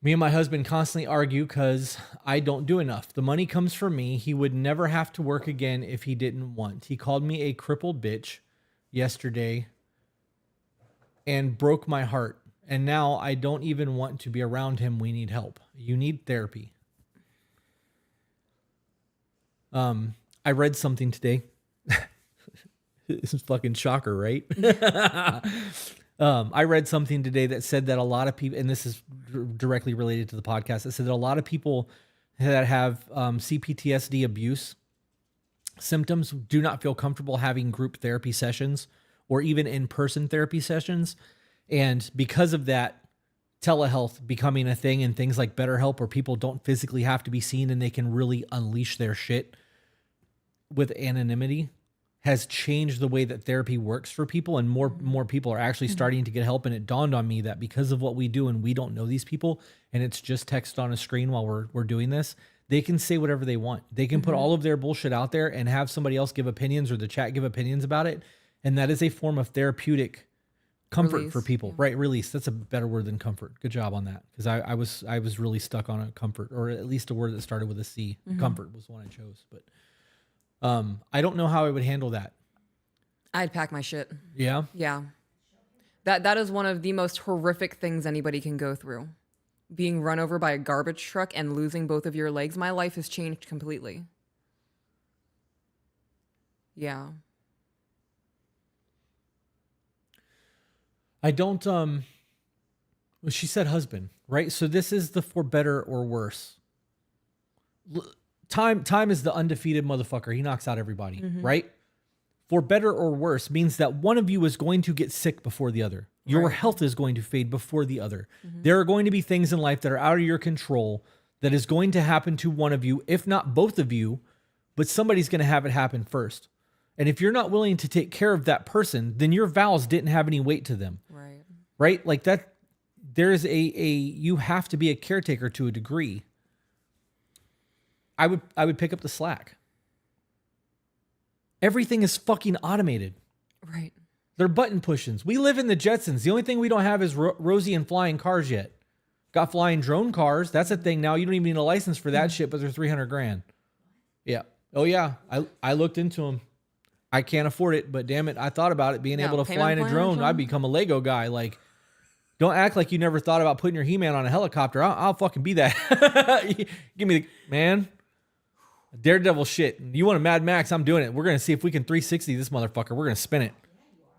Me and my husband constantly argue because I don't do enough. The money comes from me. He would never have to work again if he didn't want. He called me a crippled bitch yesterday and broke my heart. And now I don't even want to be around him. We need help. You need therapy. I read something today. This is fucking shocker, right? I read something today that said that a lot of people, and this is directly related to the podcast, it said that a lot of people that have CPTSD abuse symptoms do not feel comfortable having group therapy sessions or even in-person therapy sessions. And because of that, telehealth becoming a thing and things like BetterHelp where people don't physically have to be seen and they can really unleash their shit with anonymity has changed the way that therapy works for people, and more people are actually starting to get help. And it dawned on me that because of what we do and we don't know these people and it's just text on a screen while we're doing this, they can say whatever they want. They can put all of their bullshit out there and have somebody else give opinions or the chat give opinions about it. And that is a form of therapeutic comfort Release, for people, right? Release. That's a better word than comfort. Good job on that. Because I was really stuck on a comfort, or at least a word that started with a C. Comfort was one I chose, but I don't know how I would handle that. I'd pack my shit. Yeah. Yeah. That is one of the most horrific things anybody can go through. Being run over by a garbage truck and losing both of your legs. My life has changed completely. Yeah. I don't, well, she said husband, right? So this is the for better or worse. Time is the undefeated motherfucker. He knocks out everybody, right? For better or worse means that one of you is going to get sick before the other. Your health is going to fade before the other. There are going to be things in life that are out of your control that is going to happen to one of you, if not both of you, but somebody's going to have it happen first. And if you're not willing to take care of that person, then your vows didn't have any weight to them. Right? Like that, there's you have to be a caretaker to a degree. I would pick up the slack. Everything is fucking automated. Right. They're button pushings. We live in the Jetsons. The only thing we don't have is rosy and flying cars yet. Got flying drone cars. That's a thing now. You don't even need a license for that shit, but they're $300,000. Yeah. Oh yeah. I looked into them. I can't afford it, but damn it, I thought about it. Being able to fly in a drone, I'd become a Lego guy. Like, don't act like you never thought about putting your He-Man on a helicopter. I'll fucking be that. Give me the man. Daredevil shit. You want a Mad Max? I'm doing it. We're gonna see if we can 360 this motherfucker. We're gonna spin it.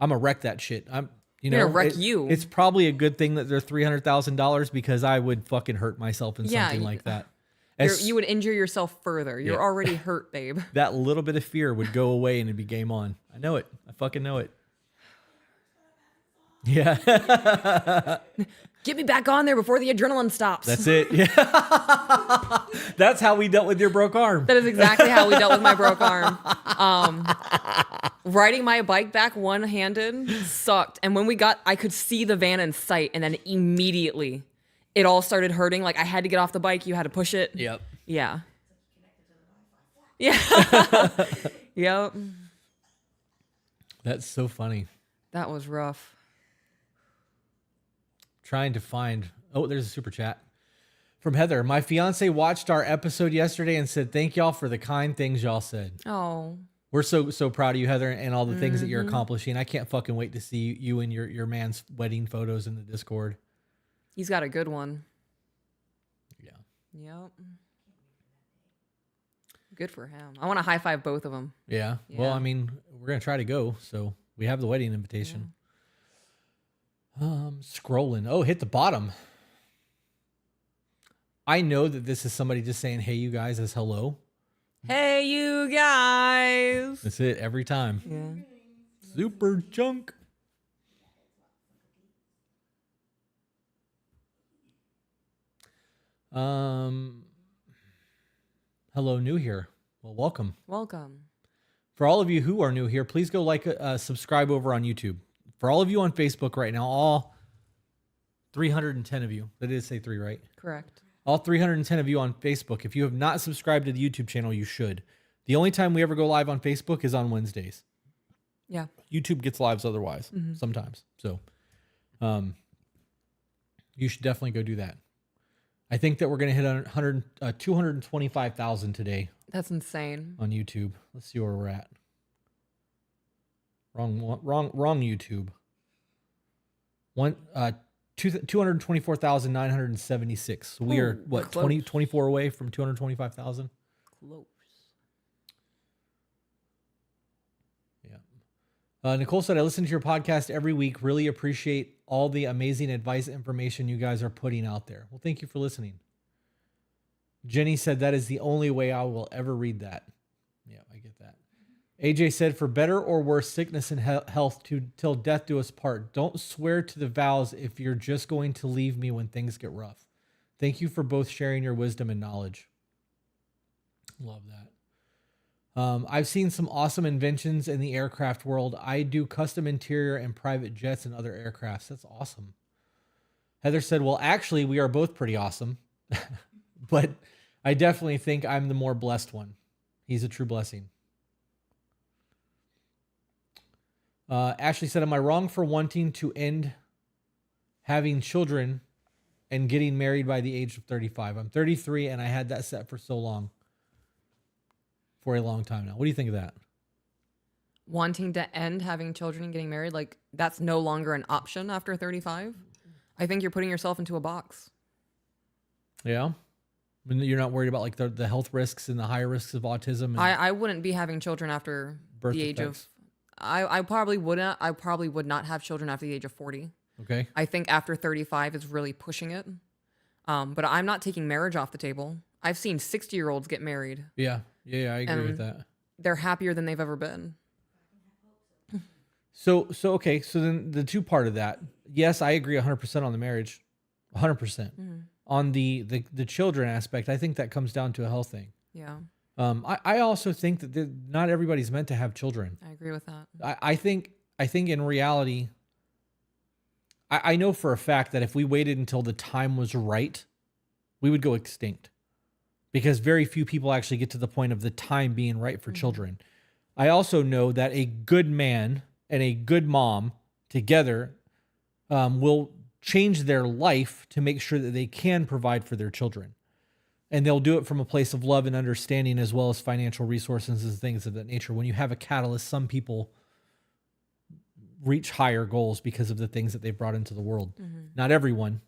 I'm gonna wreck that shit. Gonna wreck you. It's probably a good thing that they're $300,000 because I would fucking hurt myself in something like that. You would injure yourself further. You're already hurt, babe. That little bit of fear would go away and it'd be game on. I know it. I fucking know it. Yeah. Get me back on there before the adrenaline stops. That's it. Yeah. That's how we dealt with your broke arm. That is exactly how we dealt with my broke arm. Riding my bike back one-handed sucked. And when I could see the van in sight, and then immediately it all started hurting. Like I had to get off the bike. You had to push it. Yep. Yeah. Yeah. Yep. That's so funny. That was rough. Trying to find. Oh, there's a super chat from Heather. My fiance watched our episode yesterday and said, "Thank y'all for the kind things y'all said." Oh. We're so proud of you, Heather, and all the things that you're accomplishing. I can't fucking wait to see you and your man's wedding photos in the Discord. He's got a good one. Yeah. Yep. Good for him. I want to high five both of them. Yeah. Well, I mean, we're gonna try to go, so we have the wedding invitation. Scrolling. Oh, hit the bottom. I know that this is somebody just saying, "Hey, you guys," as hello. Hey, you guys. That's it every time. Yeah. Super junk. Hello, new here. Well, welcome. Welcome. For all of you who are new here, please go subscribe over on YouTube. For all of you on Facebook right now, all 310 of you, that is say 3, right? Correct. All 310 of you on Facebook, if you have not subscribed to the YouTube channel, you should. The only time we ever go live on Facebook is on Wednesdays. Yeah. YouTube gets lives otherwise, sometimes. So you should definitely go do that. I think that we're going to hit 225,000 today. That's insane. On YouTube. Let's see where we're at. Wrong YouTube. 224,976. So we are what, 24 away from 225,000? Close. Yeah. Nicole said, I listen to your podcast every week. Really appreciate all the amazing advice and information you guys are putting out there. Well, thank you for listening. Jenny said, that is the only way I will ever read that. Yeah, I get that. AJ said, for better or worse, sickness and health till death do us part. Don't swear to the vows if you're just going to leave me when things get rough. Thank you for both sharing your wisdom and knowledge. Love that. I've seen some awesome inventions in the aircraft world. I do custom interior and private jets and other aircrafts. That's awesome. Heather said, well, actually, we are both pretty awesome. But I definitely think I'm the more blessed one. He's a true blessing. Ashley said, am I wrong for wanting to end having children and getting married by the age of 35? I'm 33 and I had that set for so long. For a long time now. What do you think of that? Wanting to end having children and getting married, like that's no longer an option after 35? I think you're putting yourself into a box. Yeah? When you're not worried about like the health risks and the higher risks of autism? And I wouldn't be having children after the age of... I probably wouldn't. I probably would not have children after the age of 40. Okay. I think after 35 is really pushing it. But I'm not taking marriage off the table. I've seen 60-year-olds get married. Yeah, I agree with that. They're happier than they've ever been. So okay, so then the two part of that, yes, I agree 100% on the marriage, 100%. Mm-hmm. On the children aspect, I think that comes down to a health thing. Yeah. I also think that not everybody's meant to have children. I agree with that. I think in reality, I know for a fact that if we waited until the time was right, we would go extinct. Because very few people actually get to the point of the time being right for children. I also know that a good man and a good mom together will change their life to make sure that they can provide for their children. And they'll do it from a place of love and understanding, as well as financial resources and things of that nature. When you have a catalyst, some people reach higher goals because of the things that they've brought into the world. Not everyone,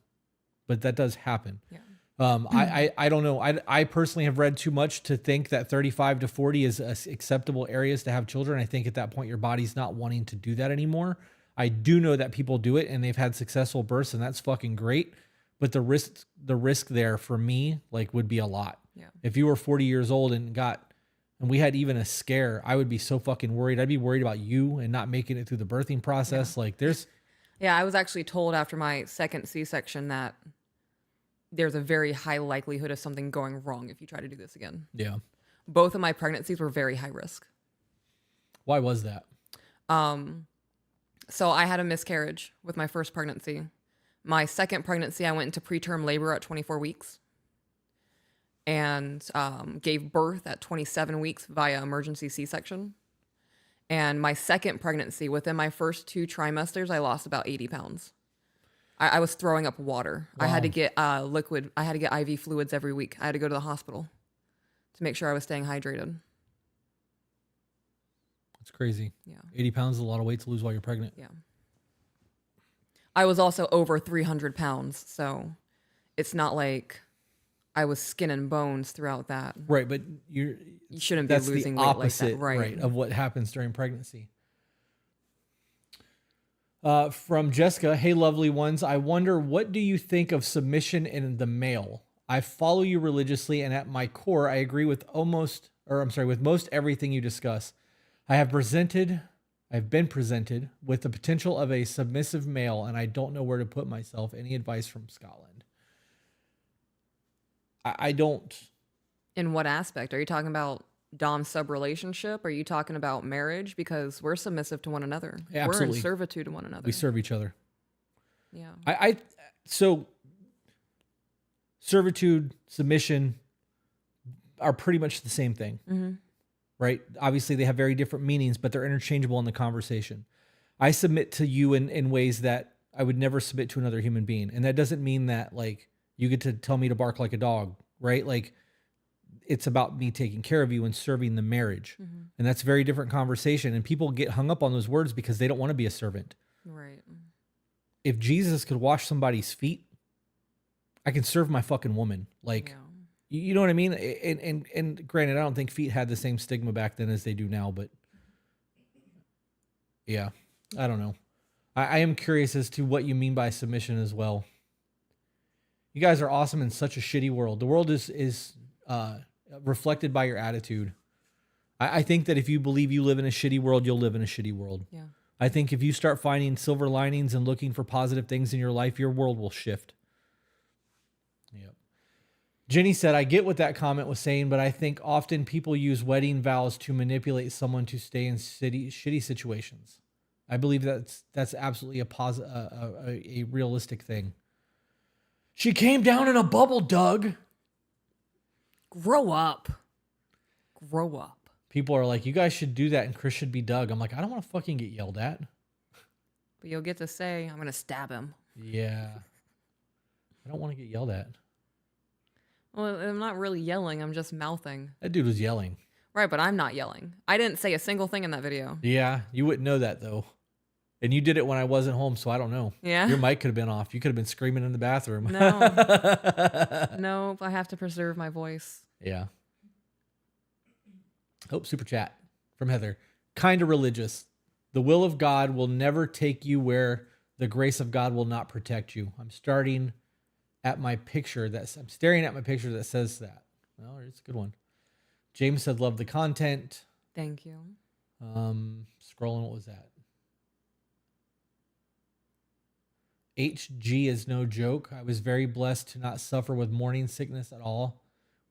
but that does happen. Yeah. I don't know. I personally have read too much to think that 35 to 40 is acceptable areas to have children. I think at that point, your body's not wanting to do that anymore. I do know that people do it and they've had successful births, and that's fucking great. But the risk there for me, like, would be a lot. Yeah. If you were 40 years old and we had even a scare, I would be so fucking worried. I'd be worried about you and not making it through the birthing process. Like, Yeah, I was actually told after my second C-section that there's a very high likelihood of something going wrong if you try to do this again. yeah. Both of my pregnancies were very high risk. Why was that? So I had a miscarriage with my first pregnancy. My second pregnancy, I went into preterm labor at 24 weeks and gave birth at 27 weeks via emergency C-section. And my second pregnancy, within my first 2 trimesters, I lost about 80 pounds. I was throwing up water. Wow. I had to get liquid. I had to get IV fluids every week. I had to go to the hospital to make sure I was staying hydrated. That's crazy. Yeah. 80 pounds is a lot of weight to lose while you're pregnant. Yeah. I was also over 300 pounds, so it's not like I was skin and bones throughout that. Right, but you shouldn't be losing the weight opposite, like that, right? Of what happens during pregnancy. From Jessica, hey, lovely ones. I wonder, what do you think of submission in the male? I follow you religiously, and at my core, I agree with with most everything you discuss. I have been presented with the potential of a submissive male, and I don't know where to put myself. Any advice from Scotland? I don't. In what aspect? Are you talking about dom sub relationship? Are you talking about marriage? Because we're submissive to one another. Yeah, we're absolutely. in servitude to one another. We serve each other. Yeah. So servitude, submission are pretty much the same thing. Mm-hmm. Right? Obviously, they have very different meanings, but they're interchangeable in the conversation. I submit to you in ways that I would never submit to another human being. And that doesn't mean that, like, you get to tell me to bark like a dog, right? Like, it's about me taking care of you and serving the marriage. Mm-hmm. And that's a very different conversation. And people get hung up on those words because they don't want to be a servant. Right. If Jesus could wash somebody's feet, I can serve my fucking woman. Like, Yeah. you know what I mean? And granted, I don't think feet had the same stigma back then as they do now, but yeah, I don't know. I am curious as to what you mean by submission as well. You guys are awesome in such a shitty world. The world is reflected by your attitude. I think that if you believe you live in a shitty world, you'll live in a shitty world. Yeah. I think if you start finding silver linings and looking for positive things in your life, your world will shift. Yep. Jenny said, I get what that comment was saying, but I think often people use wedding vows to manipulate someone to stay in shitty situations. I believe that's absolutely a realistic thing. She came down in a bubble, Doug. Grow up. Grow up. People are like, you guys should do that and Chris should be Doug. I'm like, I don't want to fucking get yelled at. But you'll get to say, I'm going to stab him. Yeah. I don't want to get yelled at. Well, I'm not really yelling. I'm just mouthing. That dude was yelling. Right, but I'm not yelling. I didn't say a single thing in that video. Yeah, you wouldn't know that though. And you did it when I wasn't home, so I don't know. Yeah. Your mic could have been off. You could have been screaming in the bathroom. No. Nope, I have to preserve my voice. Yeah. Hope super chat from Heather. Kind of religious. The will of God will never take you where the grace of God will not protect you. I'm staring at my picture that says that. Well, it's a good one. James said, love the content. Thank you. Scrolling, what was that? HG is no joke. I was very blessed to not suffer with morning sickness at all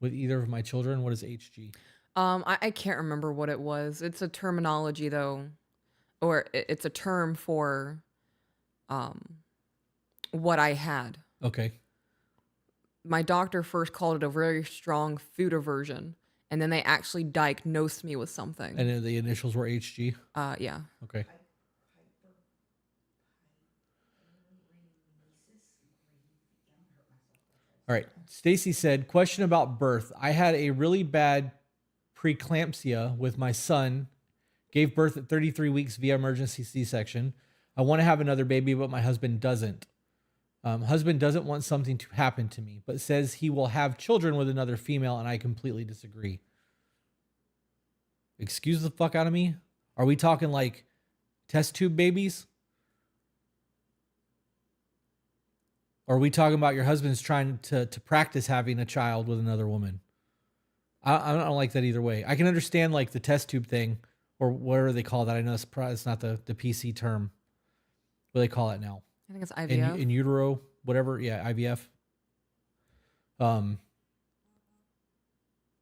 with either of my children. What is HG? I can't remember what it was. It's a terminology though, or it's a term for what I had. Okay. My doctor first called it a very strong food aversion, and then they actually diagnosed me with something. And then the initials were HG? Yeah. Okay. All right. Stacy said, question about birth. I had a really bad preeclampsia with my son. Gave birth at 33 weeks via emergency C-section. I want to have another baby, but my husband doesn't. Husband doesn't want something to happen to me, but says he will have children with another female, and I completely disagree. Excuse the fuck out of me? Are we talking like test tube babies? Or are we talking about your husband's trying to practice having a child with another woman? I don't like that either way. I can understand like the test tube thing or whatever they call that. I know it's not the PC term. What do they call it now? I think it's IVF. In utero, whatever. Yeah, IVF.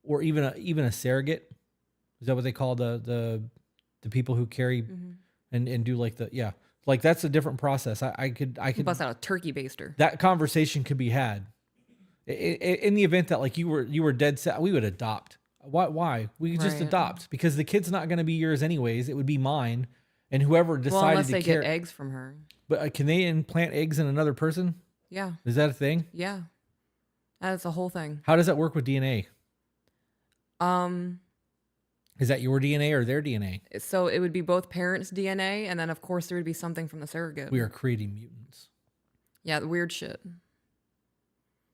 Or even a surrogate. Is that what they call the people who carry and do like like that's a different process. I could bust out a turkey baster. That conversation could be had. In the event that like you were dead set, we would adopt. Why? We could just adopt because the kid's not going to be yours anyways. It would be mine, and whoever decided unless to they get eggs from her. But can they implant eggs in another person? Yeah. Is that a thing? Yeah. That's a whole thing. How does that work with DNA? Is that your DNA or their DNA? So it would be both parents' DNA, and then of course there would be something from the surrogate. We are creating mutants. Yeah, the weird shit.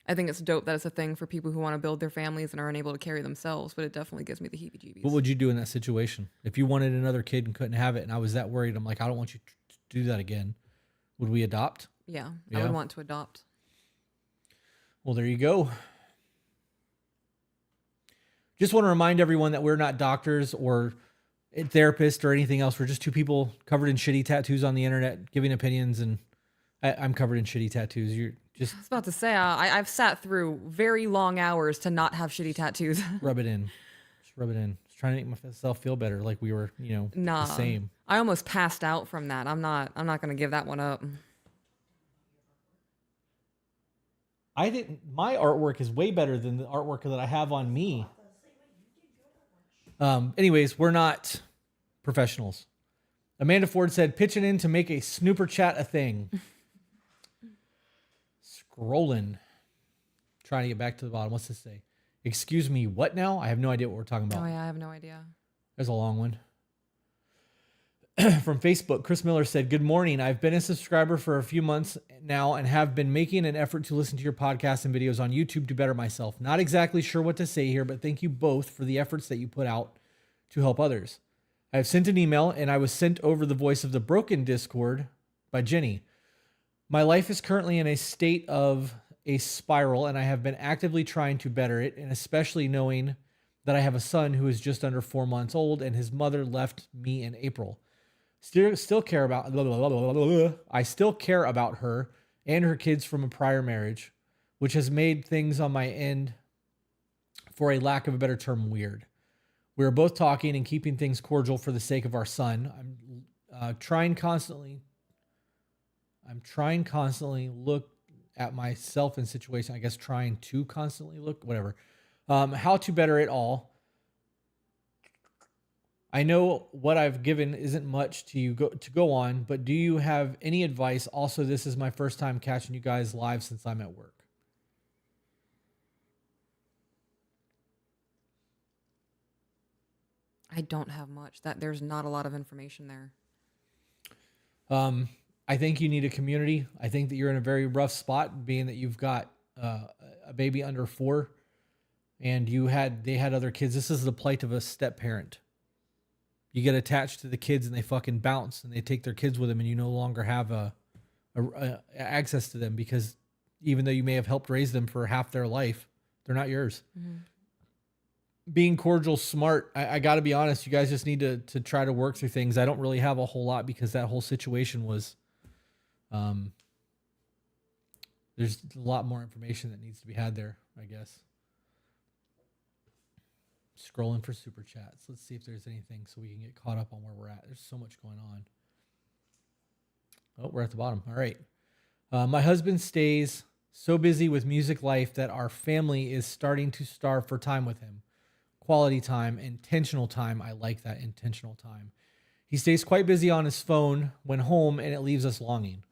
I think it's dope that it's a thing for people who want to build their families and are unable to carry themselves, but it definitely gives me the heebie-jeebies. What would you do in that situation? If you wanted another kid and couldn't have it, and I was that worried, I'm like, I don't want you to do that again. Would we adopt? Yeah, I would want to adopt. Well, there you go. Just want to remind everyone that we're not doctors or therapists or anything else. We're just two people covered in shitty tattoos on the internet giving opinions, and I'm covered in shitty tattoos. You're just... I was about to say, I've sat through very long hours to not have shitty tattoos. Rub it in. Just rub it in. Just trying to make myself feel better, like we were, the same. I almost passed out from that. I'm not going to give that one up. My artwork is way better than the artwork that I have on me. Anyways, we're not professionals. Amanda Ford said, pitching in to make a snooper chat a thing. Scrolling. Trying to get back to the bottom. What's this say? Excuse me, what now? I have no idea what we're talking about. Oh, yeah, I have no idea. There's a long one. From Facebook, Chris Miller said, good morning. I've been a subscriber for a few months now and have been making an effort to listen to your podcasts and videos on YouTube to better myself. Not exactly sure what to say here, but thank you both for the efforts that you put out to help others. I have sent an email and I was sent over the Voice of the Broken Discord by Jenny. My life is currently in a state of a spiral and I have been actively trying to better it, and especially knowing that I have a son who is just under 4 months old and his mother left me in April. Still care about I still care about her and her kids from a prior marriage, which has made things on my end, for a lack of a better term, weird. We are both talking and keeping things cordial for the sake of our son. I'm trying constantly look at myself in situation. I guess trying to constantly look, whatever. How to better it all. I know what I've given isn't much to go on, but do you have any advice? Also, this is my first time catching you guys live since I'm at work. I don't have much. There's not a lot of information there. I think you need a community. I think that you're in a very rough spot, being that you've got a baby under 4, and they had other kids. This is the plight of a step parent. You get attached to the kids and they fucking bounce and they take their kids with them, and you no longer have a access to them, because even though you may have helped raise them for half their life, they're not yours. Mm-hmm. Being cordial, smart. I got to be honest. You guys just need to try to work through things. I don't really have a whole lot, because that whole situation was, there's a lot more information that needs to be had there, I guess. Scrolling for super chats. Let's see if there's anything so we can get caught up on where we're at. There's so much going on. Oh, we're at the bottom. All right. My husband stays so busy with music life that our family is starting to starve for time with him. Quality time, intentional time. I like that, intentional time. He stays quite busy on his phone when home, and it leaves us longing.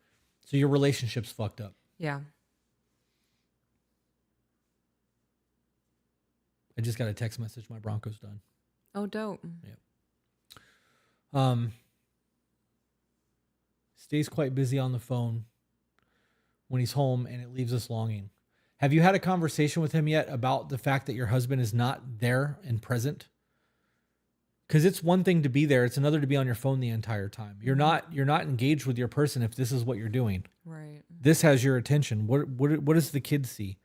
So your relationship's fucked up. Yeah. I just got a text message. My Bronco's done. Oh, dope. Stays quite busy on the phone when he's home, and it leaves us longing. Have you had a conversation with him yet about the fact that your husband is not there and present? Because it's one thing to be there. It's another to be on your phone the entire time. You're not engaged with your person if this is what you're doing. Right. This has your attention. What does the kids see?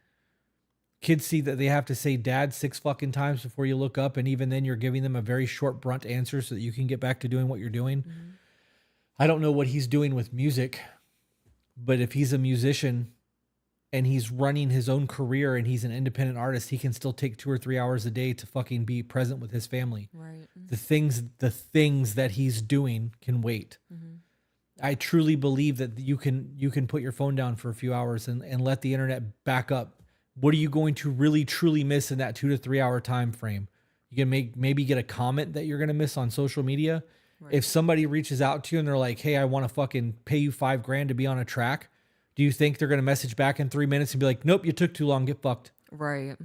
Kids see that they have to say dad 6 fucking times before you look up. And even then you're giving them a very short, brunt answer so that you can get back to doing what you're doing. Mm-hmm. I don't know what he's doing with music, but if he's a musician and he's running his own career and he's an independent artist, he can still take 2 or 3 hours a day to fucking be present with his family. Right. The things that he's doing can wait. Mm-hmm. I truly believe that you can put your phone down for a few hours and let the internet back up. What are you going to really truly miss in that 2 to 3 hour time frame? You can maybe get a comment that you're going to miss on social media. Right. If somebody reaches out to you and they're like, hey, I want to fucking pay you $5,000 to be on a track. Do you think they're going to message back in 3 minutes and be like, nope, you took too long, get fucked? Right.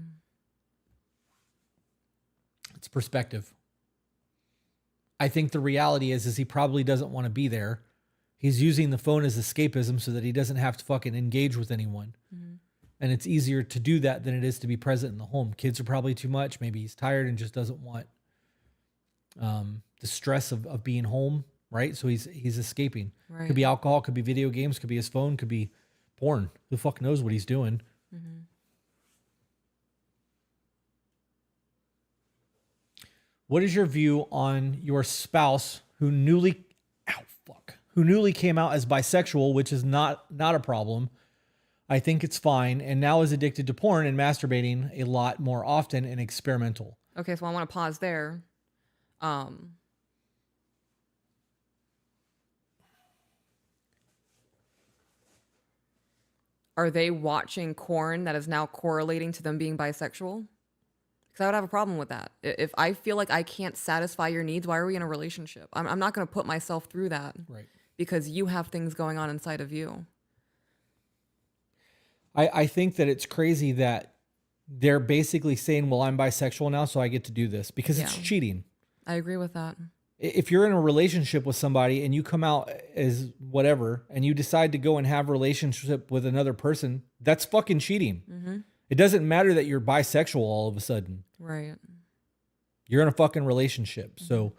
It's perspective. I think the reality is he probably doesn't want to be there. He's using the phone as escapism so that he doesn't have to fucking engage with anyone. Mm-hmm. And it's easier to do that than it is to be present in the home. Kids are probably too much. Maybe he's tired and just doesn't want the stress of being home, right? So he's escaping. Right. Could be alcohol, could be video games, could be his phone, could be porn. Who the fuck knows what he's doing? Mm-hmm. What is your view on your spouse who newly came out as bisexual, which is not a problem? I think it's fine, and now is addicted to porn and masturbating a lot more often and experimental. Okay, so I want to pause there. Are they watching porn that is now correlating to them being bisexual? Because I would have a problem with that. If I feel like I can't satisfy your needs, why are we in a relationship? I'm not going to put myself through that. Right. Because you have things going on inside of you. I think that it's crazy that they're basically saying, well, I'm bisexual now, so I get to do this, because it's cheating. I agree with that. If you're in a relationship with somebody and you come out as whatever and you decide to go and have a relationship with another person, that's fucking cheating. Mm-hmm. It doesn't matter that you're bisexual all of a sudden. Right. You're in a fucking relationship. Mm-hmm. So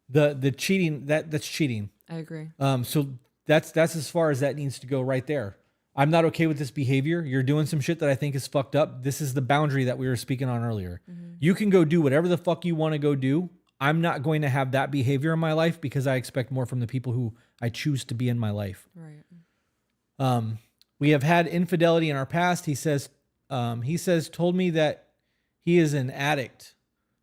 the cheating, that's cheating. I agree. So that's as far as that needs to go right there. I'm not okay with this behavior. You're doing some shit that I think is fucked up. This is the boundary that we were speaking on earlier. Mm-hmm. You can go do whatever the fuck you want to go do. I'm not going to have that behavior in my life because I expect more from the people who I choose to be in my life. Right. We have had infidelity in our past. He says, told me that he is an addict.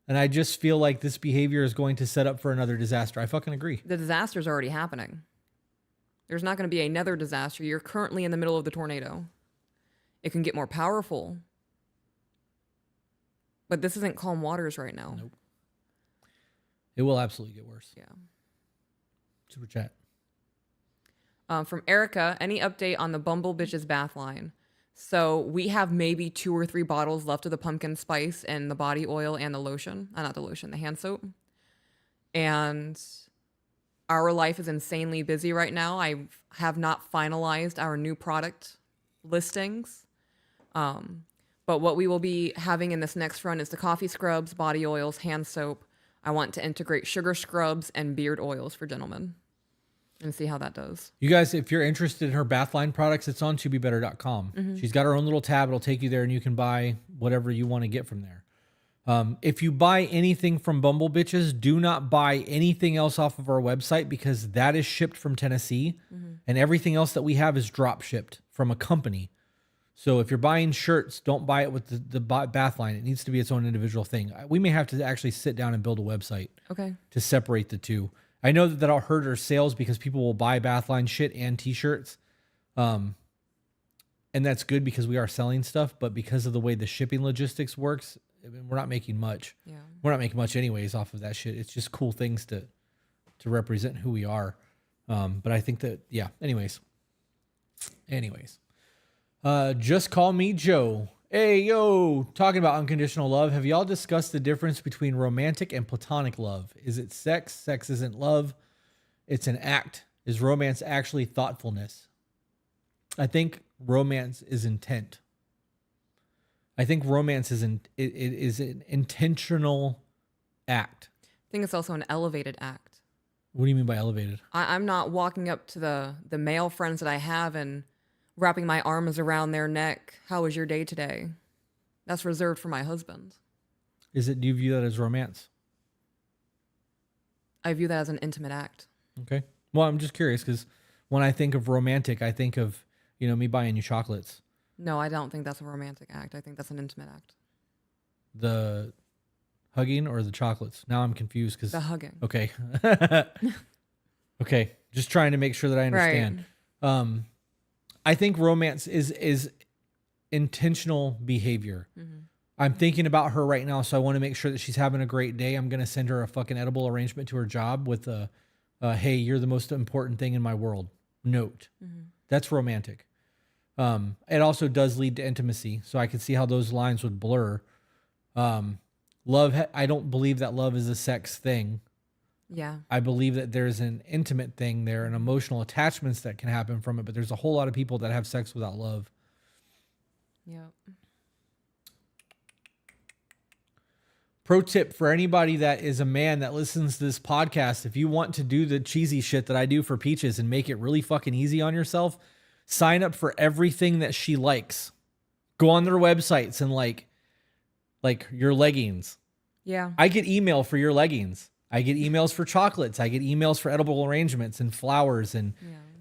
And I just feel like this behavior is going to set up for another disaster. I fucking agree. The disaster is already happening. There's not going to be another disaster. You're currently in the middle of the tornado. It can get more powerful. But this isn't calm waters right now. Nope. It will absolutely get worse. Yeah. Super chat. From Erica, any update on the Bumble Bitches bath line? So we have maybe 2 or 3 bottles left of the pumpkin spice and the body oil and the lotion. Not the lotion, the hand soap. And our life is insanely busy right now. I have not finalized our new product listings. But what we will be having in this next run is the coffee scrubs, body oils, hand soap. I want to integrate sugar scrubs and beard oils for gentlemen and see how that does. You guys, if you're interested in her bath line products, it's on tobebetter.com. Mm-hmm. She's got her own little tab. It'll take you there and you can buy whatever you want to get from there. If you buy anything from Bumble Bitches, do not buy anything else off of our website because that is shipped from Tennessee. Mm-hmm. And everything else that we have is drop shipped from a company. So if you're buying shirts, don't buy it with the bath line. It needs to be its own individual thing. We may have to actually sit down and build a website to separate the two. I know that that'll hurt our sales because people will buy bath line shit and t-shirts. And that's good because we are selling stuff, but because of the way the shipping logistics works, we're not making much. Yeah. We're not making much anyways off of that shit. It's just cool things to represent who we are. But I think that, anyways. Just call me Joe. Hey, yo, talking about unconditional love. Have y'all discussed the difference between romantic and platonic love? Is it sex? Sex isn't love. It's an act. Is romance actually thoughtfulness? I think romance is intent. I think romance is it is an intentional act. I think it's also an elevated act. What do you mean by elevated? I'm not walking up to the male friends that I have and wrapping my arms around their neck. How was your day today? That's reserved for my husband. Do you view that as romance? I view that as an intimate act. Okay. Well, I'm just curious because when I think of romantic, I think of, me buying you chocolates. No, I don't think that's a romantic act. I think that's an intimate act. The hugging or the chocolates? Now I'm confused because... The hugging. Okay. Okay. Just trying to make sure that I understand. Right. I think romance is intentional behavior. Mm-hmm. I'm thinking about her right now, so I want to make sure that she's having a great day. I'm going to send her a fucking edible arrangement to her job with hey, you're the most important thing in my world note. Mm-hmm. That's romantic. It also does lead to intimacy, so I can see how those lines would blur. Love, I don't believe that love is a sex thing. Yeah. I believe that there's an intimate thing there and emotional attachments that can happen from it, but there's a whole lot of people that have sex without love. Yeah. Pro tip for anybody that is a man that listens to this podcast, if you want to do the cheesy shit that I do for Peaches and make it really fucking easy on yourself, sign up for everything that she likes. Go on their websites and like your leggings. Yeah. I get email for your leggings. I get emails for chocolates. I get emails for edible arrangements and flowers and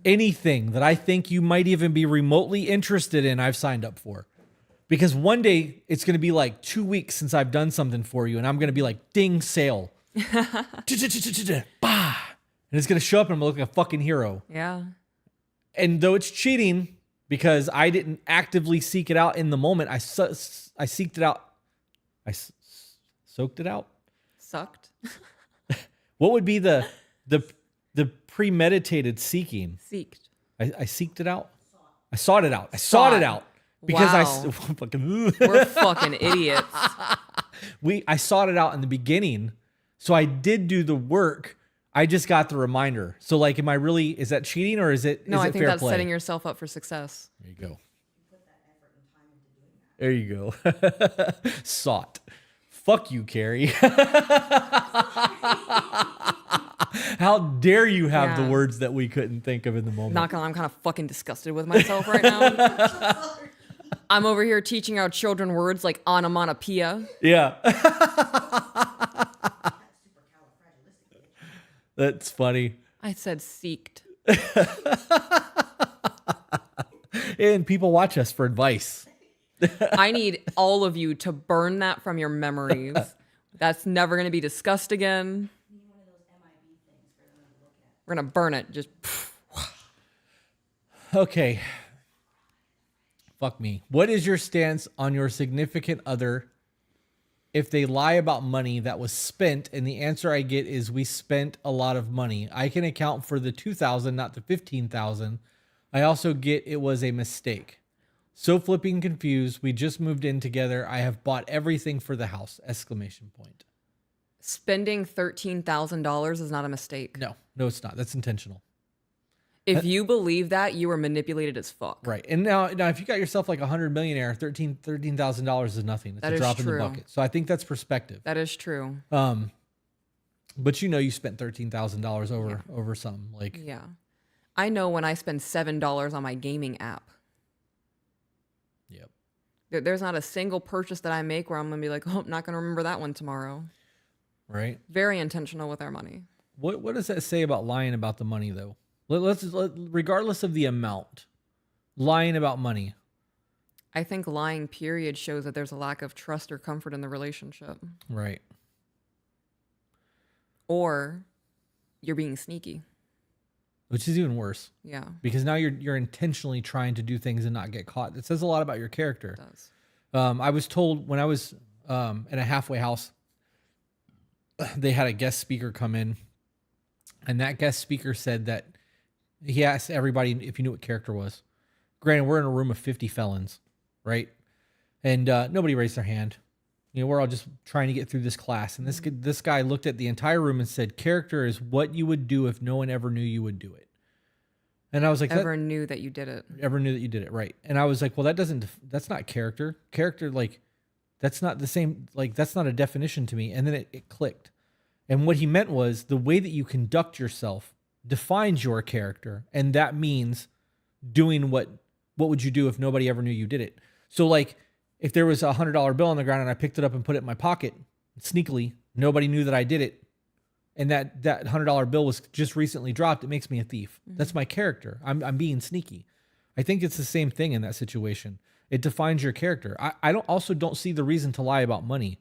anything that I think you might even be remotely interested in, I've signed up for. Because one day it's going to be like 2 weeks since I've done something for you and I'm going to be like, ding, sale. Bah! And it's going to show up and I'm going to look like a fucking hero. Yeah. And though it's cheating because I didn't actively seek it out in the moment, I seeked it out. Soaked it out? Sucked. What would be the premeditated seeking? Seeked. I seeked it out. I sought it out. I sought it out because Wow. fucking We're fucking idiots. I sought it out in the beginning, so I did do the work. I just got the reminder. So like, is that cheating or is it? No, is I it think fair that's play? setting yourself up for success. There you go. There you go. Sought. Fuck you, Carrie. How dare you have the words that we couldn't think of in the moment? Not gonna lie, I'm kind of fucking disgusted with myself right now. I'm over here teaching our children words like onomatopoeia. Yeah. That's funny. I said seeked. And people watch us for advice. I need all of you to burn that from your memories. That's never going to be discussed again. We're going to burn it. Just Okay. Fuck me. What is your stance on your significant other if they lie about money that was spent and the answer I get is we spent a lot of money? I can account for the $2,000, not the $15,000. I also get it was a mistake. So flipping confused. We just moved in together. I have bought everything for the house. Exclamation point. spending $13,000 is not a mistake. No, it's not. That's intentional. If you believe that, you were manipulated as fuck. Right. And now if you got yourself like 100 millionaire, $13,000 is nothing. It's That a is drop in the true. bucket. So I think that's perspective. That is true. But you spent $13,000 over something like Yeah. I know when I spend $7 on my gaming app. Yep. There's not a single purchase that I make where I'm going to be like, oh, I'm not going to remember that one tomorrow. Right. Very intentional with our money. What does that say about lying about the money though? Let's regardless of the amount, lying about money. I think lying period shows that there's a lack of trust or comfort in the relationship. Right. Or you're being sneaky. Which is even worse. Yeah. Because now you're intentionally trying to do things and not get caught. It says a lot about your character. It does. I was told when I was in a halfway house, they had a guest speaker come in, and that guest speaker said that he asked everybody if you knew what character was. Granted, we're in a room of 50 felons, right? And nobody raised their hand. You know, we're all just trying to get through this class. And this guy looked at the entire room and said, character is what you would do if no one ever knew you would do it. And I was like, Ever knew that you did it. ever knew that you did it, right? And I was like, well, that's not character. Character, like, that's not the same, like, that's not a definition to me. And then it clicked. And what he meant was the way that you conduct yourself defines your character. And that means doing what would you do if nobody ever knew you did it? So, like, if there was $100 bill on the ground and I picked it up and put it in my pocket sneakily, nobody knew that I did it, and that $100 bill was just recently dropped, it makes me a thief. That's my character. I'm being sneaky. I think it's the same thing in that situation. It defines your character. I don't see the reason to lie about money.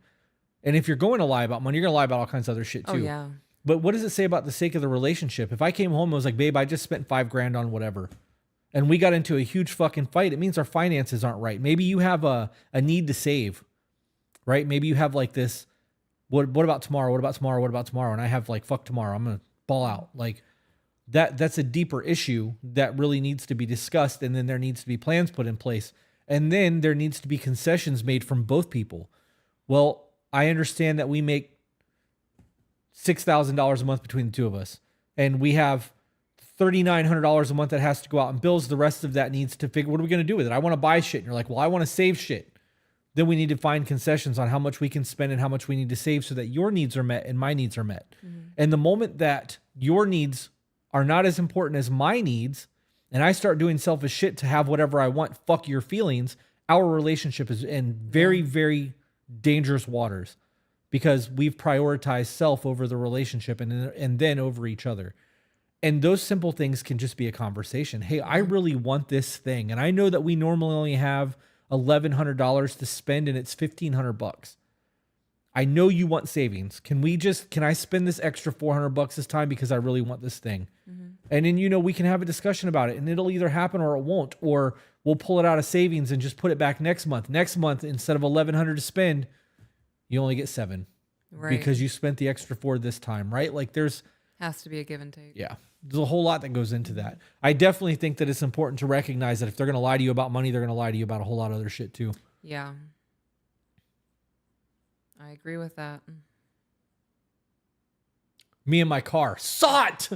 And if you're going to lie about money, you're going to lie about all kinds of other shit too. Oh, yeah. But what does it say about the sake of the relationship? If I came home and was like, babe, I just spent $5,000 on whatever, and we got into a huge fucking fight, it means our finances aren't right. Maybe you have a need to save, right? Maybe you have like this, what about tomorrow? What about tomorrow? What about tomorrow? And I have like, fuck tomorrow. I'm going to ball out. Like that's a deeper issue that really needs to be discussed. And then there needs to be plans put in place. And then there needs to be concessions made from both people. Well, I understand that we make $6,000 a month between the two of us, and we have $3,900 a month that has to go out in bills. The rest of that needs to figure, what are we going to do with it? I want to buy shit. And you're like, well, I want to save shit. Then we need to find concessions on how much we can spend and how much we need to save so that your needs are met and my needs are met. And the moment that your needs are not as important as my needs, and I start doing selfish shit to have whatever I want, fuck your feelings, our relationship is in very, very dangerous waters because we've prioritized self over the relationship and then over each other. And those simple things can just be a conversation. Hey, I really want this thing. And I know that we normally only have $1,100 to spend and it's $1,500. I know you want savings. Can I spend this extra $400 this time because I really want this thing? And then, we can have a discussion about it and it'll either happen or it won't, or we'll pull it out of savings and just put it back next month. Next month, instead of $1,100 to spend, you only get $7 because you spent the extra $4 this time, right? Like Has to be a give and take. Yeah. There's a whole lot that goes into that. I definitely think that it's important to recognize that if they're going to lie to you about money, they're going to lie to you about a whole lot of other shit too. Yeah. I agree with that. Me and my car. Saw it!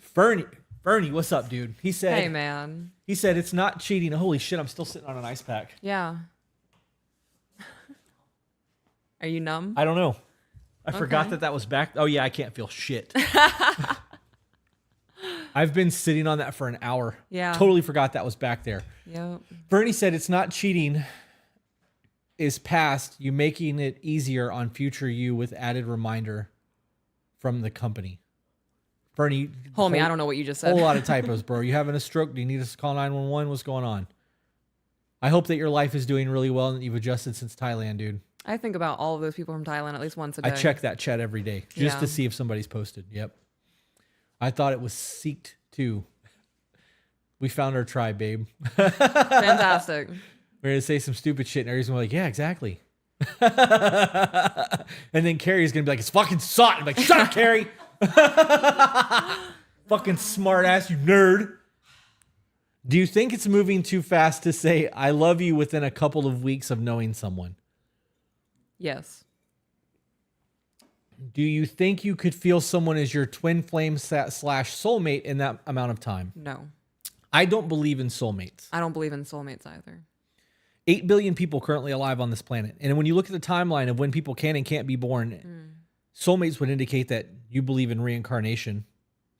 Fernie, what's up, dude? He said, hey, man. He said, it's not cheating. Holy shit, I'm still sitting on an ice pack. Yeah. Are you numb? I don't know. I forgot that was back. Oh, yeah, I can't feel shit. I've been sitting on that for an hour. Yeah. Totally forgot that was back there. Yep. Bernie said it's not cheating is past you making it easier on future you with added reminder from the company. Bernie. Homie, I don't know what you just said. A whole lot of typos, bro. You having a stroke? Do you need us to call 911? What's going on? I hope that your life is doing really well and that you've adjusted since Thailand, dude. I think about all of those people from Thailand at least once a day. I check that chat every day just to see if somebody's posted. Yep. I thought it was seeked too. We found our tribe, babe. Fantastic. We're going to say some stupid shit and everybody's going to be like, yeah, exactly. And then Carrie's going to be like, it's fucking SOT. I'm like, shut up, Carrie. Fucking smart ass, you nerd. Do you think it's moving too fast to say, I love you within a couple of weeks of knowing someone? Yes. Do you think you could feel someone as your twin flame / soulmate in that amount of time? No. I don't believe in soulmates. I don't believe in soulmates either. 8 billion people currently alive on this planet. And when you look at the timeline of when people can and can't be born, soulmates would indicate that you believe in reincarnation.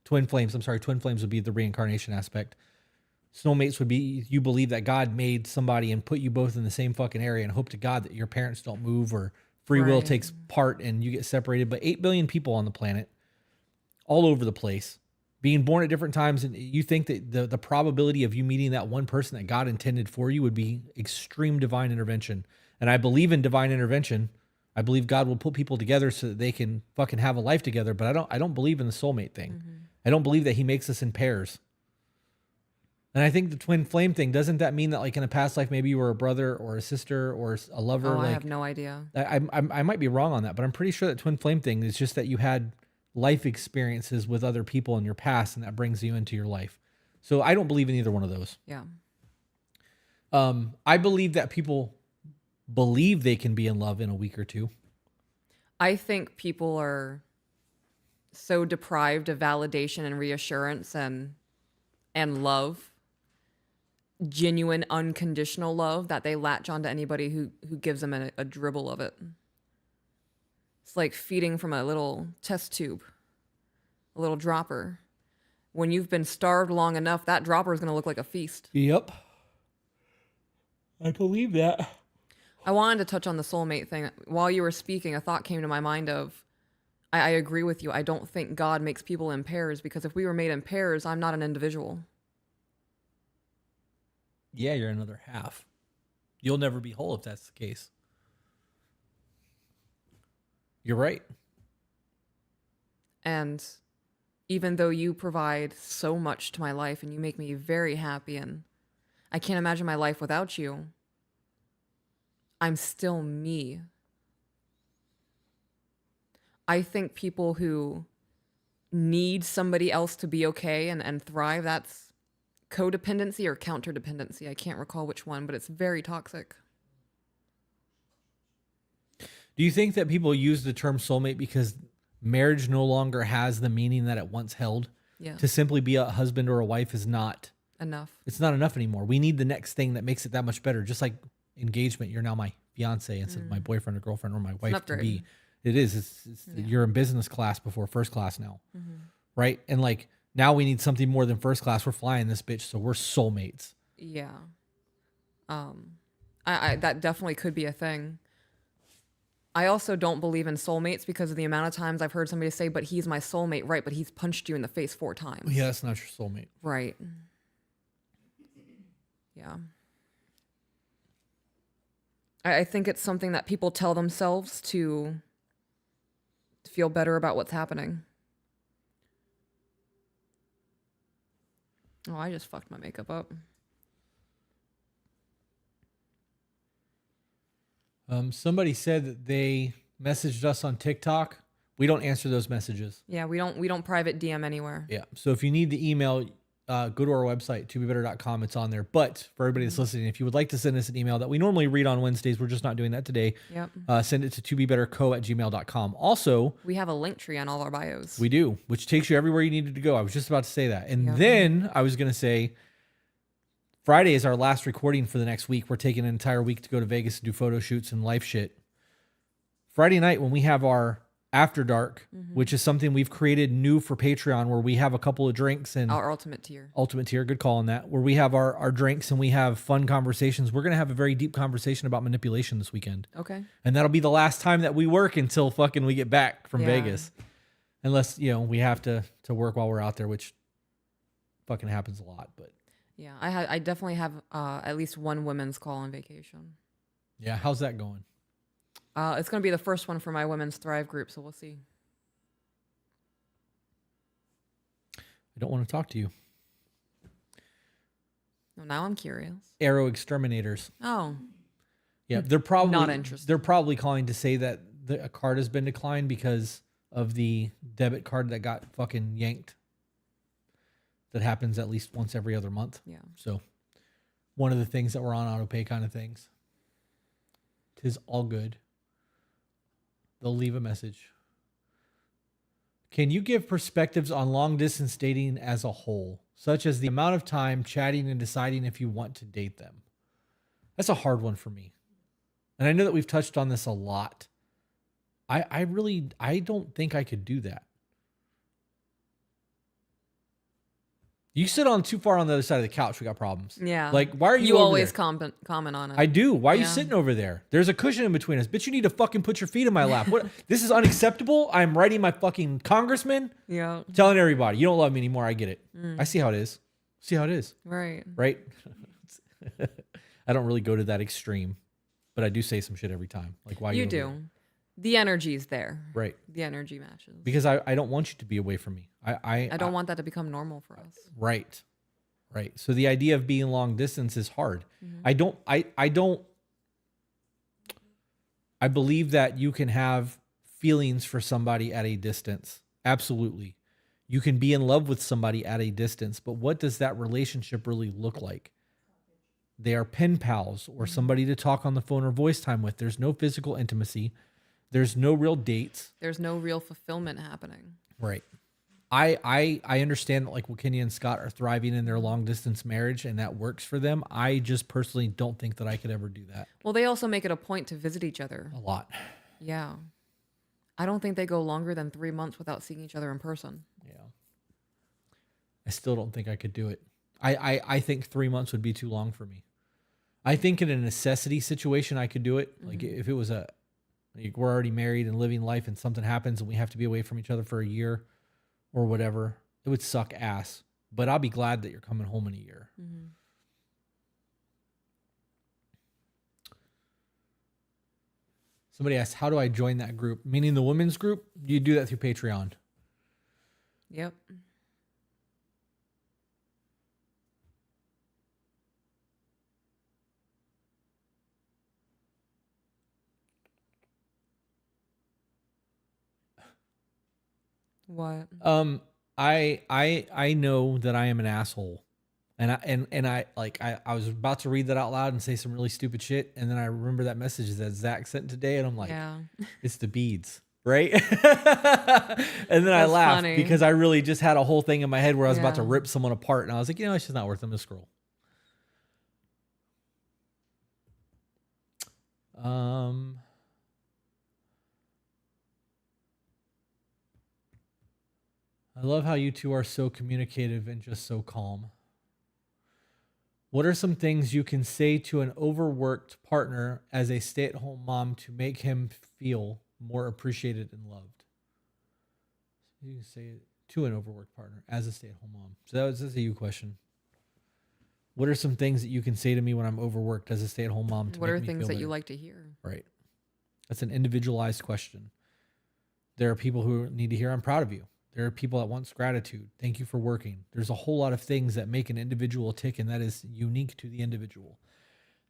Twin flames would be the reincarnation aspect. Soulmates would be you believe that God made somebody and put you both in the same fucking area and hope to God that your parents don't move or free will takes part and you get separated. But 8 billion people on the planet, all over the place, being born at different times, and you think that the probability of you meeting that one person that God intended for you would be extreme divine intervention. And I believe in divine intervention. I believe God will put people together so that they can fucking have a life together. But I don't believe in the soulmate thing. I don't believe that he makes us in pairs. And I think the twin flame thing, doesn't that mean that like in a past life, maybe you were a brother or a sister or a lover? I have no idea. I might be wrong on that, but I'm pretty sure that twin flame thing is just that you had life experiences with other people in your past and that brings you into your life. So I don't believe in either one of those. Yeah. I believe that people believe they can be in love in a week or two. I think people are so deprived of validation and reassurance and love, genuine, unconditional love, that they latch onto anybody who gives them a dribble of it. It's like feeding from a little test tube, a little dropper. When you've been starved long enough, that dropper is going to look like a feast. Yep. I believe that. I wanted to touch on the soulmate thing. While you were speaking, a thought came to my mind of, I agree with you. I don't think God makes people in pairs, because if we were made in pairs, I'm not an individual. Yeah, you're another half. You'll never be whole if that's the case. You're right. And even though you provide so much to my life and you make me very happy, and I can't imagine my life without you, I'm still me. I think people who need somebody else to be okay and thrive, that's codependency or counterdependency. I can't recall which one, but it's very toxic. Do you think that people use the term soulmate because marriage no longer has the meaning that it once held? Yeah. To simply be a husband or a wife is not Enough. It's not enough anymore. We need the next thing that makes it that much better. Just like engagement, you're now my fiance instead of my boyfriend or girlfriend or my wife to upgrade. be. It is. It's You're in business class before first class now, right? And like now we need something more than first class. We're flying this bitch, so we're soulmates. Yeah. I that definitely could be a thing. I also don't believe in soulmates because of the amount of times I've heard somebody say, but he's my soulmate, right? But he's punched you in the face 4 times. Yeah, that's not your soulmate. Right. Yeah. I think it's something that people tell themselves to feel better about what's happening. Oh, I just fucked my makeup up. Somebody said that they messaged us on TikTok. We don't answer those messages. Yeah, we don't private DM anywhere. Yeah. So if you need the email, go to our website, tobebetter.com. It's on there. But for everybody that's listening, if you would like to send us an email that we normally read on Wednesdays, we're just not doing that today. Yep. Send it to tobebetterco@gmail.com. Also, We have a link tree on all our bios. we do, which takes you everywhere you needed to go. I was just about to say that. And Yep. then I was going to say, Friday is our last recording for the next week. We're taking an entire week to go to Vegas and do photo shoots and life shit. Friday night, when we have our After Dark, which is something we've created new for Patreon, where we have a couple of drinks and Our ultimate tier. Ultimate tier, good call on that, where we have our drinks and we have fun conversations. We're going to have a very deep conversation about manipulation this weekend. Okay. And that'll be the last time that we work until fucking we get back from Yeah. Vegas. Unless, we have to work while we're out there, which fucking happens a lot. But Yeah, I definitely have at least one women's call on vacation. yeah, how's that going? It's going to be the first one for my Women's Thrive group, so we'll see. I don't want to talk to you. Well, now I'm curious. Arrow exterminators. Oh, Yeah, they're probably Not interested. They're probably calling to say that a card has been declined because of the debit card that got fucking yanked. That happens at least once every other month. yeah. So one of the things that were on auto pay kind of things. 'Tis all good. They'll leave a message. Can you give perspectives on long distance dating as a whole, such as the amount of time chatting and deciding if you want to date them? That's a hard one for me. And I know that we've touched on this a lot. I don't think I could do that. You sit on too far on the other side of the couch, we got problems. Yeah. Like, why are you You over always there? comment on it. I do. Why are you Yeah. sitting over there? There's a cushion in between us. Bitch, you need to fucking put your feet in my lap. What? This is unacceptable. I'm writing my fucking congressman, Yeah. telling everybody, you don't love me anymore. I get it. I see how it is. See how it is, Right. right? I don't really go to that extreme, but I do say some shit every time. Like, why You over do. there? The energy's there. Right. The energy matches. Because I don't want you to be away from me. I don't want that to become normal for us. Right. Right. So the idea of being long distance is hard. I believe that you can have feelings for somebody at a distance. Absolutely. You can be in love with somebody at a distance, but what does that relationship really look like? They are pen pals or somebody to talk on the phone or voice time with. There's no physical intimacy. There's no real dates. There's no real fulfillment happening. Right. I understand that like Kenny and Scott are thriving in their long distance marriage and that works for them. I just personally don't think that I could ever do that. Well, they also make it a point to visit each other. A lot. Yeah. I don't think they go longer than 3 months without seeing each other in person. Yeah. I still don't think I could do it. I think 3 months would be too long for me. I think in a necessity situation, I could do it. Like if it was like we're already married and living life and something happens and we have to be away from each other for a year or whatever, it would suck ass. But I'll be glad that you're coming home in a year. Mm-hmm. Somebody asked, how do I join that group? Meaning the women's group? You do that through Patreon. Yep. What? I know that I am an asshole. And I was about to read that out loud and say some really stupid shit, and then I remember that message that Zach sent today, and I'm like, yeah. It's the beads, right? And then I laughed funny. because I really just had a whole thing in my head where I was about to rip someone apart, and I was like, it's just not worth it. I'm gonna scroll. I love how you two are so communicative and just so calm. What are some things you can say to an overworked partner as a stay-at-home mom to make him feel more appreciated and loved? You can say it to an overworked partner as a stay-at-home mom. So that's a you question. What are some things that you can say to me when I'm overworked as a stay-at-home mom? What are things that you like to hear? Right. That's an individualized question. There are people who need to hear, I'm proud of you. There are people that want gratitude. Thank you for working. There's a whole lot of things that make an individual tick, and that is unique to the individual.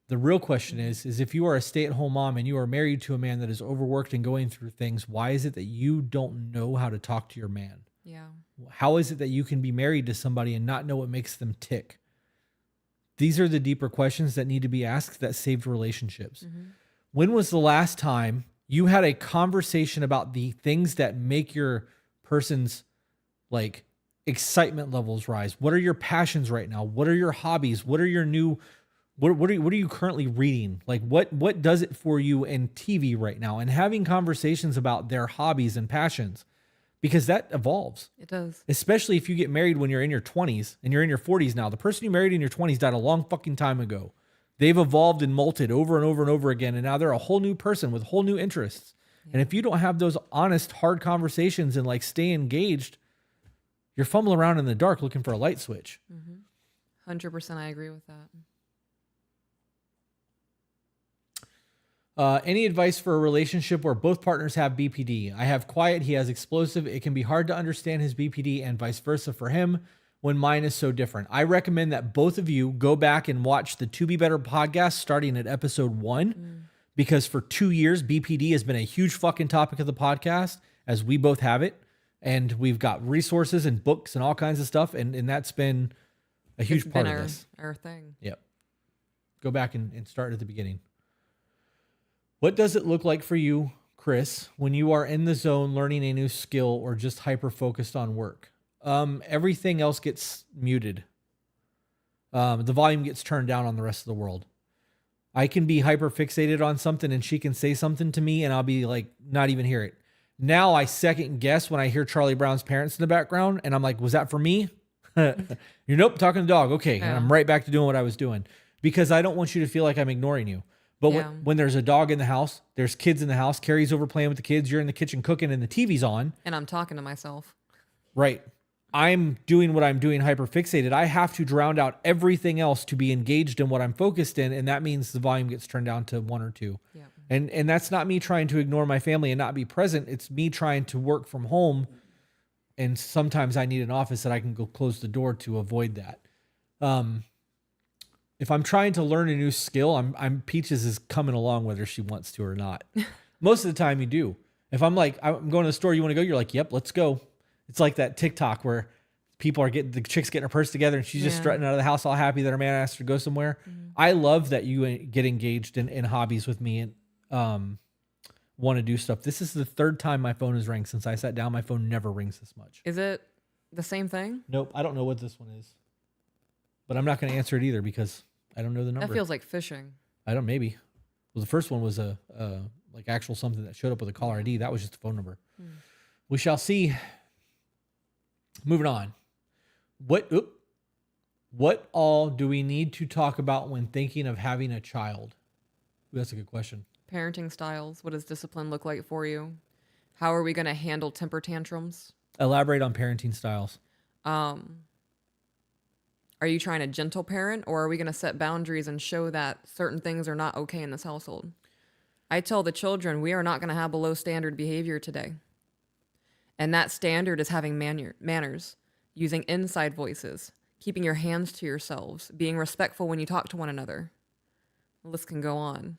The real question is if you are a stay-at-home mom and you are married to a man that is overworked and going through things, why is it that you don't know how to talk to your man? Yeah. How is it that you can be married to somebody and not know what makes them tick? These are the deeper questions that need to be asked that saved relationships. Mm-hmm. When was the last time you had a conversation about the things that make your person's like excitement levels rise? What are your passions right now? What are your hobbies? What are your new, what are you currently reading? Like what does it for you in TV right now? And having conversations about their hobbies and passions, because that evolves. It does. Especially if you get married when you're in your 20s and you're in your 40s now. The person you married in your 20s died a long fucking time ago. They've evolved and molted over and over and over again. And now they're a whole new person with whole new interests. And if you don't have those honest, hard conversations and like stay engaged, you're fumbling around in the dark looking for a light switch. 100%. I agree with that. Any advice for a relationship where both partners have BPD? I have quiet. He has explosive. It can be hard to understand his BPD and vice versa for him when mine is so different. I recommend that both of you go back and watch the To Be Better podcast starting at episode 1. Because for 2 years, BPD has been a huge fucking topic of the podcast, as we both have it. And we've got resources and books and all kinds of stuff. And that's been a huge part of this. Our thing. Yep. Go back and start at the beginning. What does it look like for you, Chris, when you are in the zone learning a new skill or just hyper-focused on work? Everything else gets muted. The volume gets turned down on the rest of the world. I can be hyper fixated on something and she can say something to me and I'll be like, not even hear it. Now I second guess when I hear Charlie Brown's parents in the background and I'm like, was that for me? You're nope, talking to the dog. Okay. And I'm right back to doing what I was doing because I don't want you to feel like I'm ignoring you. But when there's a dog in the house, there's kids in the house, Carrie's over playing with the kids, you're in the kitchen cooking and the TV's on. And I'm talking to myself. Right. I'm doing what I'm doing hyper fixated. I have to drown out everything else to be engaged in what I'm focused in. And that means the volume gets turned down to 1 or 2. Yeah. And that's not me trying to ignore my family and not be present. It's me trying to work from home. And sometimes I need an office that I can go close the door to avoid that. If I'm trying to learn a new skill, I'm Peaches is coming along whether she wants to or not. Most of the time you do. If I'm like, I'm going to the store, you want to go? You're like, yep, let's go. It's like that TikTok where the chick's getting her purse together and she's just Yeah. strutting out of the house all happy that her man asked her to go somewhere. I love that you get engaged in hobbies with me and want to do stuff. This is the third time my phone has rang since I sat down. My phone never rings this much. Is it the same thing? Nope. I don't know what this one is, but I'm not going to answer it either because I don't know the number. That feels like phishing. I don't, maybe. Well, the first one was a like actual something that showed up with a caller ID. That was just a phone number. We shall see. Moving on. What all do we need to talk about when thinking of having a child? Ooh, that's a good question. Parenting styles. What does discipline look like for you? How are we going to handle temper tantrums? Elaborate on parenting styles. Are you trying to gentle parent, or are we going to set boundaries and show that certain things are not okay in this household? I tell the children we are not going to have below standard behavior today. And that standard is having manners, using inside voices, keeping your hands to yourselves, being respectful when you talk to one another. The list can go on.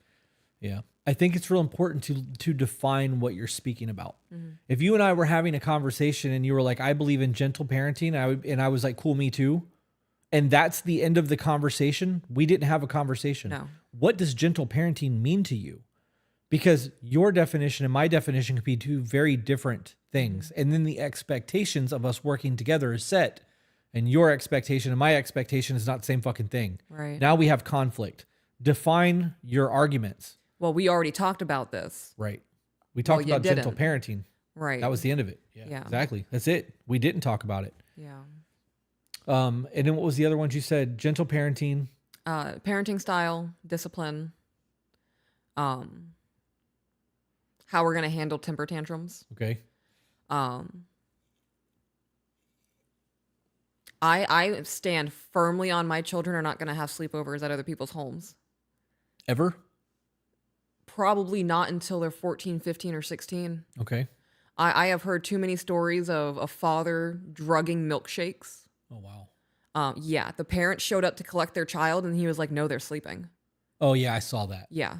Yeah. I think it's real important to define what you're speaking about. If you and I were having a conversation and you were like, I believe in gentle parenting, and I was like, cool, me too. And that's the end of the conversation. We didn't have a conversation. No. What does gentle parenting mean to you? Because your definition and my definition could be two very different things. And then the expectations of us working together is set. And your expectation and my expectation is not the same fucking thing. Right. Now we have conflict. Define your arguments. Well, we already talked about this. Right. We talked you about gentle didn't. parenting. Right. That was the end of it. Yeah. Exactly. That's it. We didn't talk about it. Yeah. And then what was the other ones you said? Gentle parenting. Parenting style, discipline, how we're going to handle temper tantrums. Okay. I stand firmly on my children are not going to have sleepovers at other people's homes. Ever? Probably not until they're 14, 15, or 16. Okay. I have heard too many stories of a father drugging milkshakes. Oh, wow. Yeah, the parents showed up to collect their child and he was like, no, they're sleeping. Oh, yeah, I saw that. Yeah.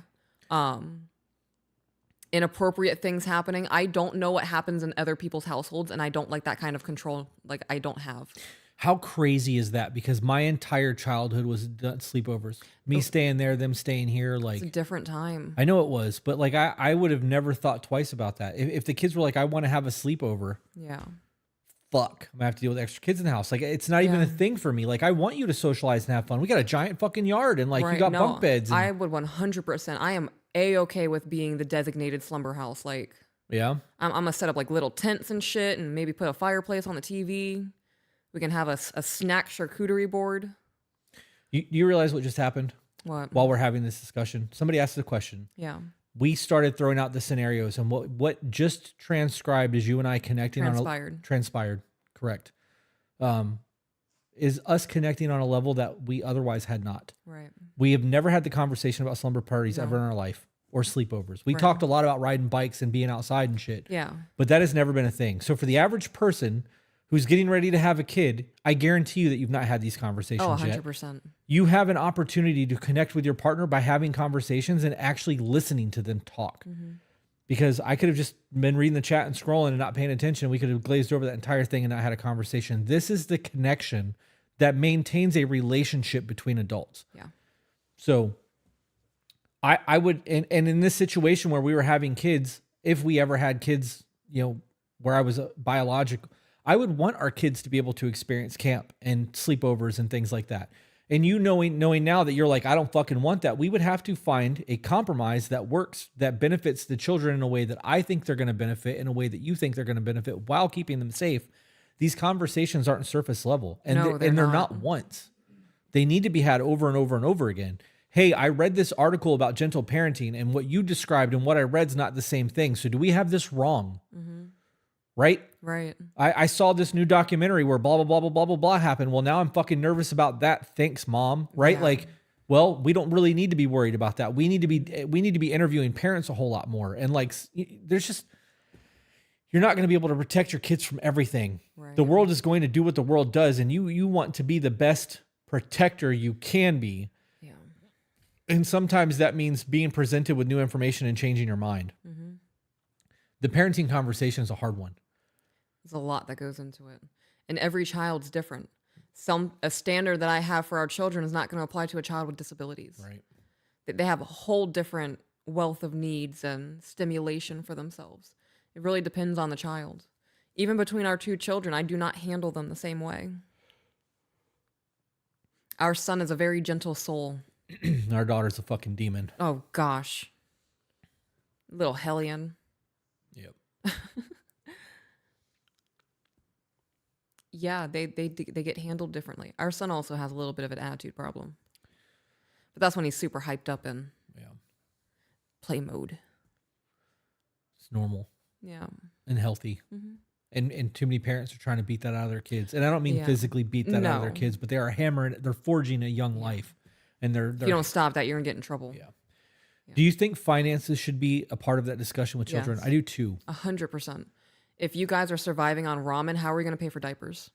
Inappropriate things happening. I don't know what happens in other people's households, and I don't like that kind of control. Like, I don't have. How crazy is that? Because my entire childhood was sleepovers. Me staying there, them staying here. Like, It's a different time. I know it was, but like I would have never thought twice about that. If the kids were like, I want to have a sleepover, Yeah. fuck, I'm gonna have to deal with extra kids in the house. Like, it's not even a thing for me. Like, I want you to socialize and have fun. We got a giant fucking yard, and like you got bunk beds. And, I would 100%. I am A-okay with being the designated slumber house. Like, yeah. I'm gonna set up like little tents and shit, and maybe put a fireplace on the TV. We can have a snack charcuterie board. You realize what just happened What? while we're having this discussion? Somebody asked a question. Yeah. We started throwing out the scenarios, and what just transcribed is you and I connecting transpired. Correct. Is us connecting on a level that we otherwise had not. Right. We have never had the conversation about slumber parties ever in our life, or sleepovers. We Right. talked a lot about riding bikes and being outside and shit. Yeah. But that has never been a thing. So for the average person who's getting ready to have a kid, I guarantee you that you've not had these conversations Oh, yet. 100%. You have an opportunity to connect with your partner by having conversations and actually listening to them talk. Because I could have just been reading the chat and scrolling and not paying attention. We could have glazed over that entire thing and not had a conversation. This is the connection that maintains a relationship between adults. Yeah. So I would, and in this situation where we were having kids, if we ever had kids, you know, where I was biological, I would want our kids to be able to experience camp and sleepovers and things like that. And you knowing now that you're like, I don't fucking want that, we would have to find a compromise that works, that benefits the children in a way that I think they're going to benefit, in a way that you think they're going to benefit, while keeping them safe. These conversations aren't surface level, and No, they're not once. They need to be had over and over and over again. Hey, I read this article about gentle parenting, and what you described and what I read's not the same thing. So do we have this wrong? Right? Right. I saw this new documentary where blah, blah, blah, blah, blah, blah, blah happened. Well, now I'm fucking nervous about that. Thanks, Mom. Right? Yeah. Like, well, we don't really need to be worried about that. We need to be interviewing parents a whole lot more. And like, there's just, you're not going to be able to protect your kids from everything. Right. The world is going to do what the world does. And you want to be the best protector you can be. Yeah. And sometimes that means being presented with new information and changing your mind. The parenting conversation is a hard one. There's a lot that goes into it. And every child's different. A standard that I have for our children is not going to apply to a child with disabilities. Right. They have a whole different wealth of needs and stimulation for themselves. It really depends on the child. Even between our two children, I do not handle them the same way. Our son is a very gentle soul. Our daughter's a fucking demon. Oh, gosh. Little hellion. Yep. Yeah, they get handled differently. Our son also has a little bit of an attitude problem. But that's when he's super hyped up in play mode. It's normal. Yeah. And healthy. Mm-hmm. And too many parents are trying to beat that out of their kids. And I don't mean physically beat that out of their kids, but they are hammering, they're forging a young life. And they're if you don't stop that, you're going to get in trouble. Yeah. Do you think finances should be a part of that discussion with children? Yes. I do too. 100%. If you guys are surviving on ramen, how are we going to pay for diapers?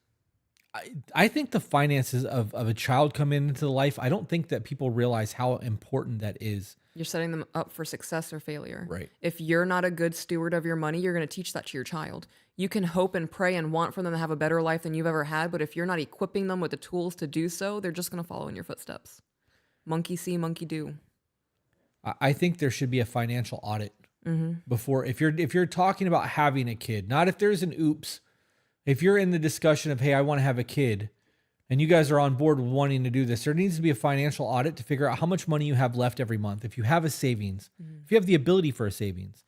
I think the finances of a child coming into life, I don't think that people realize how important that is. You're setting them up for success or failure. Right. If you're not a good steward of your money, you're going to teach that to your child. You can hope and pray and want for them to have a better life than you've ever had, but if you're not equipping them with the tools to do so, they're just going to follow in your footsteps. Monkey see, monkey do. I think there should be a financial audit before, if you're talking about having a kid, not if there's an oops. If you're in the discussion of, hey, I want to have a kid, and you guys are on board with wanting to do this, there needs to be a financial audit to figure out how much money you have left every month. If you have a savings, if you have the ability for a savings,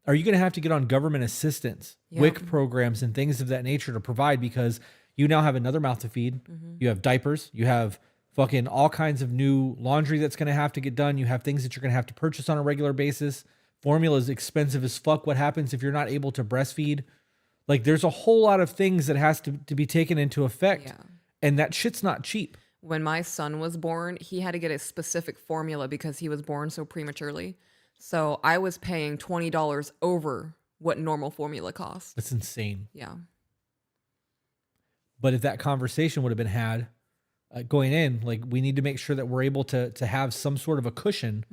are you going to have to get on government assistance, WIC programs, and things of that nature to provide, because you now have another mouth to feed. You have diapers. You have fucking all kinds of new laundry that's going to have to get done. You have things that you're going to have to purchase on a regular basis. Formula is expensive as fuck. What happens if you're not able to breastfeed? Like, there's a whole lot of things that has to be taken into effect. Yeah. And that shit's not cheap. When my son was born, he had to get a specific formula because he was born so prematurely. So I was paying $20 over what normal formula costs. That's insane. Yeah. But if that conversation would have been had going in, like, we need to make sure that we're able to have some sort of a cushion.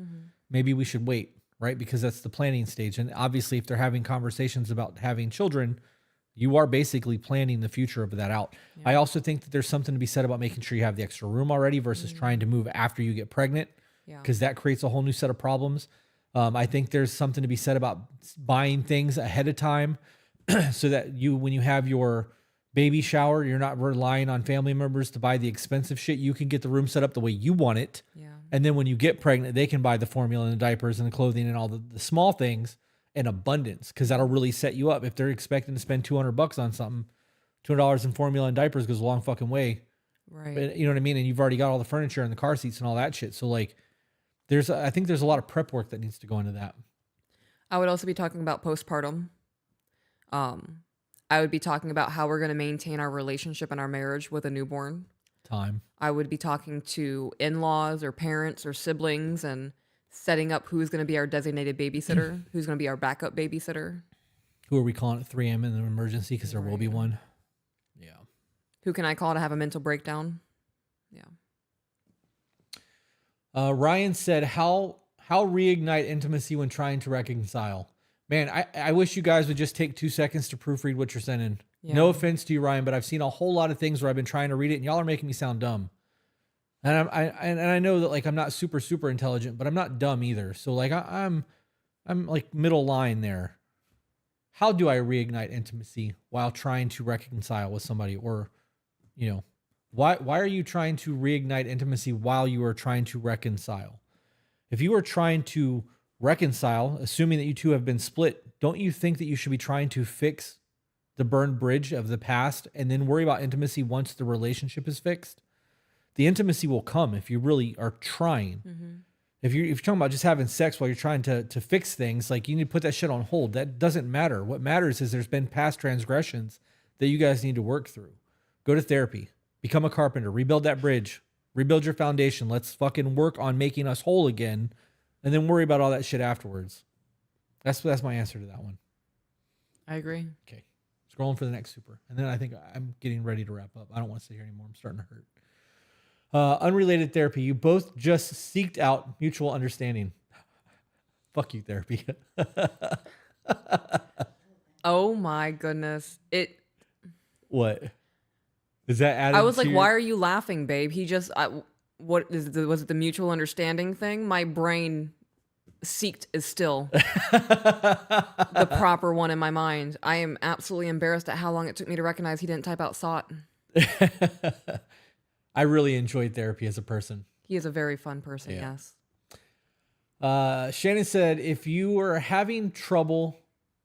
Maybe we should wait, right? Because that's the planning stage. And obviously, if they're having conversations about having children, you are basically planning the future of that out. Yeah. I also think that there's something to be said about making sure you have the extra room already versus trying to move after you get pregnant, because that creates a whole new set of problems. I think there's something to be said about buying things ahead of time so that when you have your baby shower, you're not relying on family members to buy the expensive shit. You can get the room set up the way you want it. Yeah. And then when you get pregnant, they can buy the formula and the diapers and the clothing and all the small things in abundance, because that'll really set you up. If they're expecting to spend $200 on something, $200 in formula and diapers goes a long fucking way. Right. But, you know what I mean? And you've already got all the furniture and the car seats and all that shit. So, like, I think there's a lot of prep work that needs to go into that. I would also be talking about postpartum. I would be talking about how we're going to maintain our relationship and our marriage with a newborn. Time. I would be talking to in-laws or parents or siblings and setting up who's going to be our designated babysitter, who's going to be our backup babysitter. Who are we calling at 3 a.m. in an emergency? Because there will be one. Yeah. Who can I call to have a mental breakdown? Yeah. Ryan said, how reignite intimacy when trying to reconcile? Man, I wish you guys would just take 2 seconds to proofread what you're sending. Yeah. No offense to you, Ryan, but I've seen a whole lot of things where I've been trying to read it and y'all are making me sound dumb. And I know that, like, I'm not super, super intelligent, but I'm not dumb either. So, like, I'm like middle line there. How do I reignite intimacy while trying to reconcile with somebody? Or, you know, why are you trying to reignite intimacy while you are trying to reconcile? If you are trying to reconcile, assuming that you two have been split, don't you think that you should be trying to fix the burned bridge of the past and then worry about intimacy once the relationship is fixed? The intimacy will come if you really are trying. Mm-hmm. If you're talking about just having sex while you're trying to fix things, like, you need to put that shit on hold. That doesn't matter. What matters is there's been past transgressions that you guys need to work through. Go to therapy, become a carpenter, rebuild that bridge, rebuild your foundation. Let's fucking work on making us whole again, and then worry about all that shit afterwards. That's my answer to that one. I agree. Okay. Scrolling for the next super. And then I think I'm getting ready to wrap up. I don't want to sit here anymore. I'm starting to hurt. Unrelated therapy. You both just seeked out mutual understanding. Fuck you, therapy. Oh my goodness. What? Is that added I was like, to why are you laughing, babe? He just, was it the mutual understanding thing? My brain seeked is still the proper one in my mind. I am absolutely embarrassed at how long it took me to recognize he didn't type out sought. I really enjoyed therapy as a person. He is a very fun person, Yeah. yes. Shannon said, if you are having trouble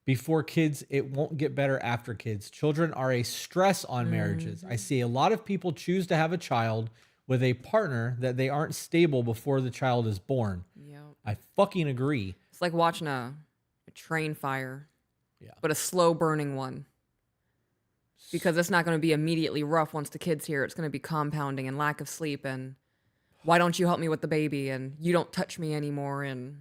before kids, it won't get better after kids. Children are a stress on marriages. I see a lot of people choose to have a child with a partner that they aren't stable before the child is born. Yep. I fucking agree. It's like watching a train fire, Yeah. but a slow burning one. Because it's not going to be immediately rough once the kid's here. It's going to be compounding and lack of sleep and why don't you help me with the baby and you don't touch me anymore and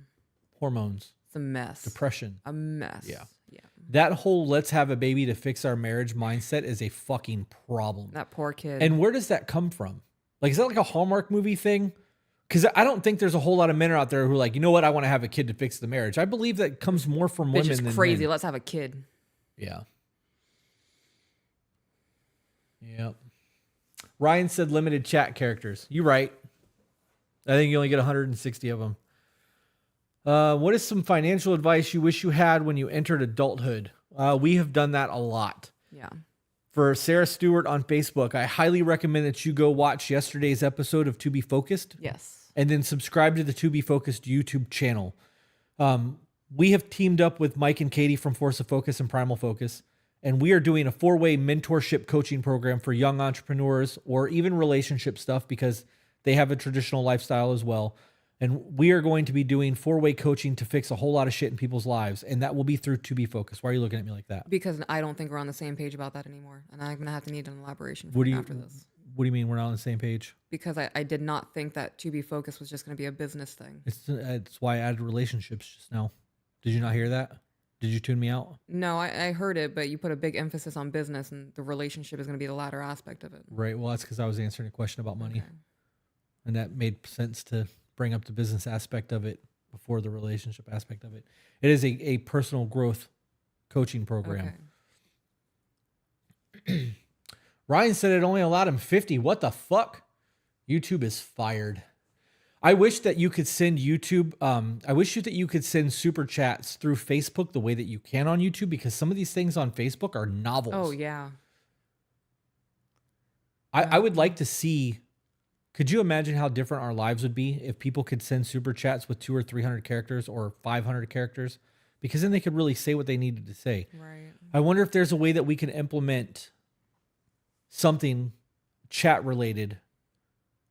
Hormones, it's a mess. depression. A mess. Yeah. Yeah. That whole let's have a baby to fix our marriage mindset is a fucking problem. That poor kid. And where does that come from? Like, is that like a Hallmark movie thing? Because I don't think there's a whole lot of men out there who are like, you know what, I want to have a kid to fix the marriage. I believe that comes more from Bitch women is than crazy. men. Let's have a kid. Yeah. Yep. Ryan said limited chat characters. You're right. I think you only get 160 of them. What is some financial advice you wish you had when you entered adulthood? We have done that a lot. Yeah. For Sarah Stewart on Facebook, I highly recommend that you go watch yesterday's episode of To Be Focused. Yes. And then subscribe to the To Be Focused YouTube channel. We have teamed up with Mike and Katie from Force of Focus and Primal Focus, and we are doing a 4-way mentorship coaching program for young entrepreneurs or even relationship stuff because they have a traditional lifestyle as well. And we are going to be doing 4-way coaching to fix a whole lot of shit in people's lives, and that will be through To Be Focused. Why are you looking at me like that? Because I don't think we're on the same page about that anymore. And I'm going to have to need an elaboration after this. What do you mean we're not on the same page? Because I did not think that To Be Focused was just going to be a business thing. It's why I added relationships just now. Did you not hear that? Did you tune me out? No, I heard it, but you put a big emphasis on business, and the relationship is going to be the latter aspect of it. Right. Well, that's because I was answering a question about money. Okay. And that made sense to bring up the business aspect of it before the relationship aspect of it. It is a personal growth coaching program. Okay. Ryan said it only allowed him 50. What the fuck? YouTube is fired. I wish that you could send YouTube. I wish that you could send super chats through Facebook the way that you can on YouTube, because some of these things on Facebook are novels. Oh, yeah. I would like to see. Could you imagine how different our lives would be if people could send super chats with 200 or 300 characters or 500 characters? Because then they could really say what they needed to say. Right. I wonder if there's a way that we can implement something chat related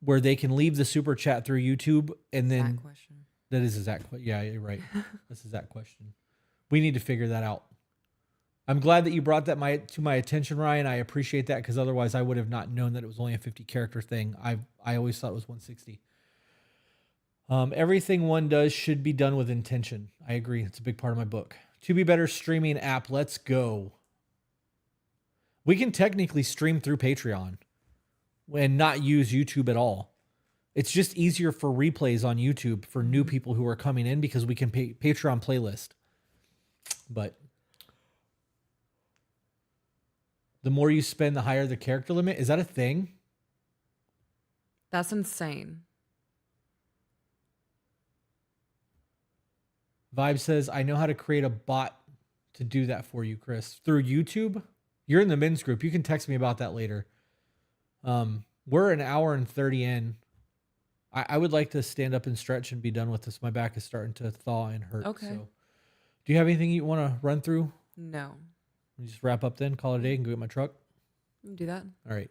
where they can leave the super chat through YouTube and then That question. that is exact. Yeah, you're right. This is that question. We need to figure that out. I'm glad that you brought that to my attention, Ryan. I appreciate that, because otherwise I would have not known that it was only a 50 character thing. I always thought it was 160. Everything one does should be done with intention. I agree. It's a big part of my book. To Be Better streaming app. Let's go. We can technically stream through Patreon and not use YouTube at all. It's just easier for replays on YouTube for new people who are coming in, because we can pay Patreon playlist. But the more you spend, the higher the character limit. Is that a thing? That's insane. Vibe says, I know how to create a bot to do that for you, Chris. Through YouTube? You're in the men's group. You can text me about that later. We're an hour and 30 in. I would like to stand up and stretch and be done with this. My back is starting to thaw and hurt. Okay. So, do you have anything you want to run through? No. We just wrap up then, call it a day, and go get my truck? You can do that. All right.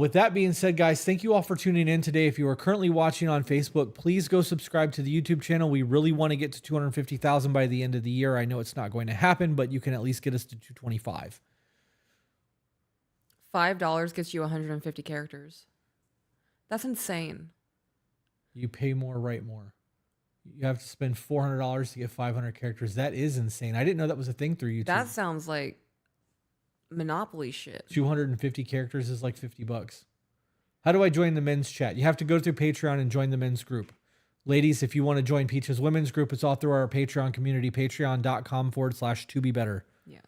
With that being said, guys, thank you all for tuning in today. If you are currently watching on Facebook, please go subscribe to the YouTube channel. We really want to get to 250,000 by the end of the year. I know it's not going to happen, but you can at least get us to 225. $5 gets you 150 characters. That's insane. You pay more, write more. You have to spend $400 to get 500 characters. That is insane. I didn't know that was a thing through YouTube. That sounds like Monopoly shit. 250 characters is like $50. How do I join the men's chat? You have to go through Patreon and join the men's group. Ladies, if you want to join Peach's women's group, it's all through our Patreon community, patreon.com/tobebetter. Yes.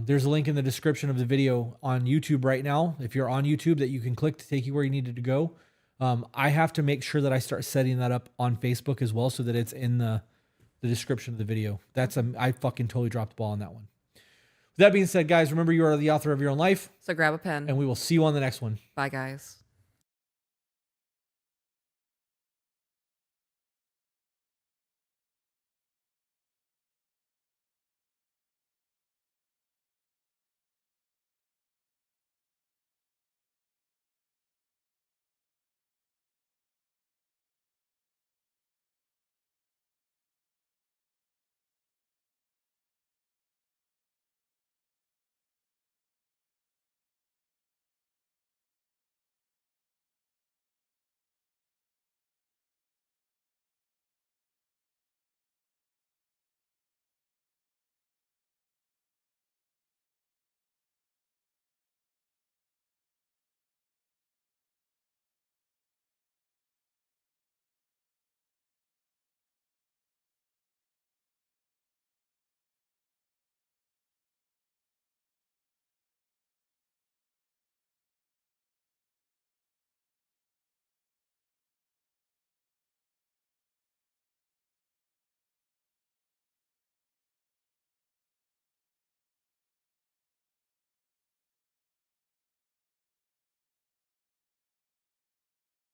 There's a link in the description of the video on YouTube right now. If you're on YouTube, that you can click to take you where you needed to go. I have to make sure that I start setting that up on Facebook as well, so that it's in the description of the video. I fucking totally dropped the ball on that one. With that being said, guys, remember you are the author of your own life. So grab a pen. And we will see you on the next one. Bye, guys.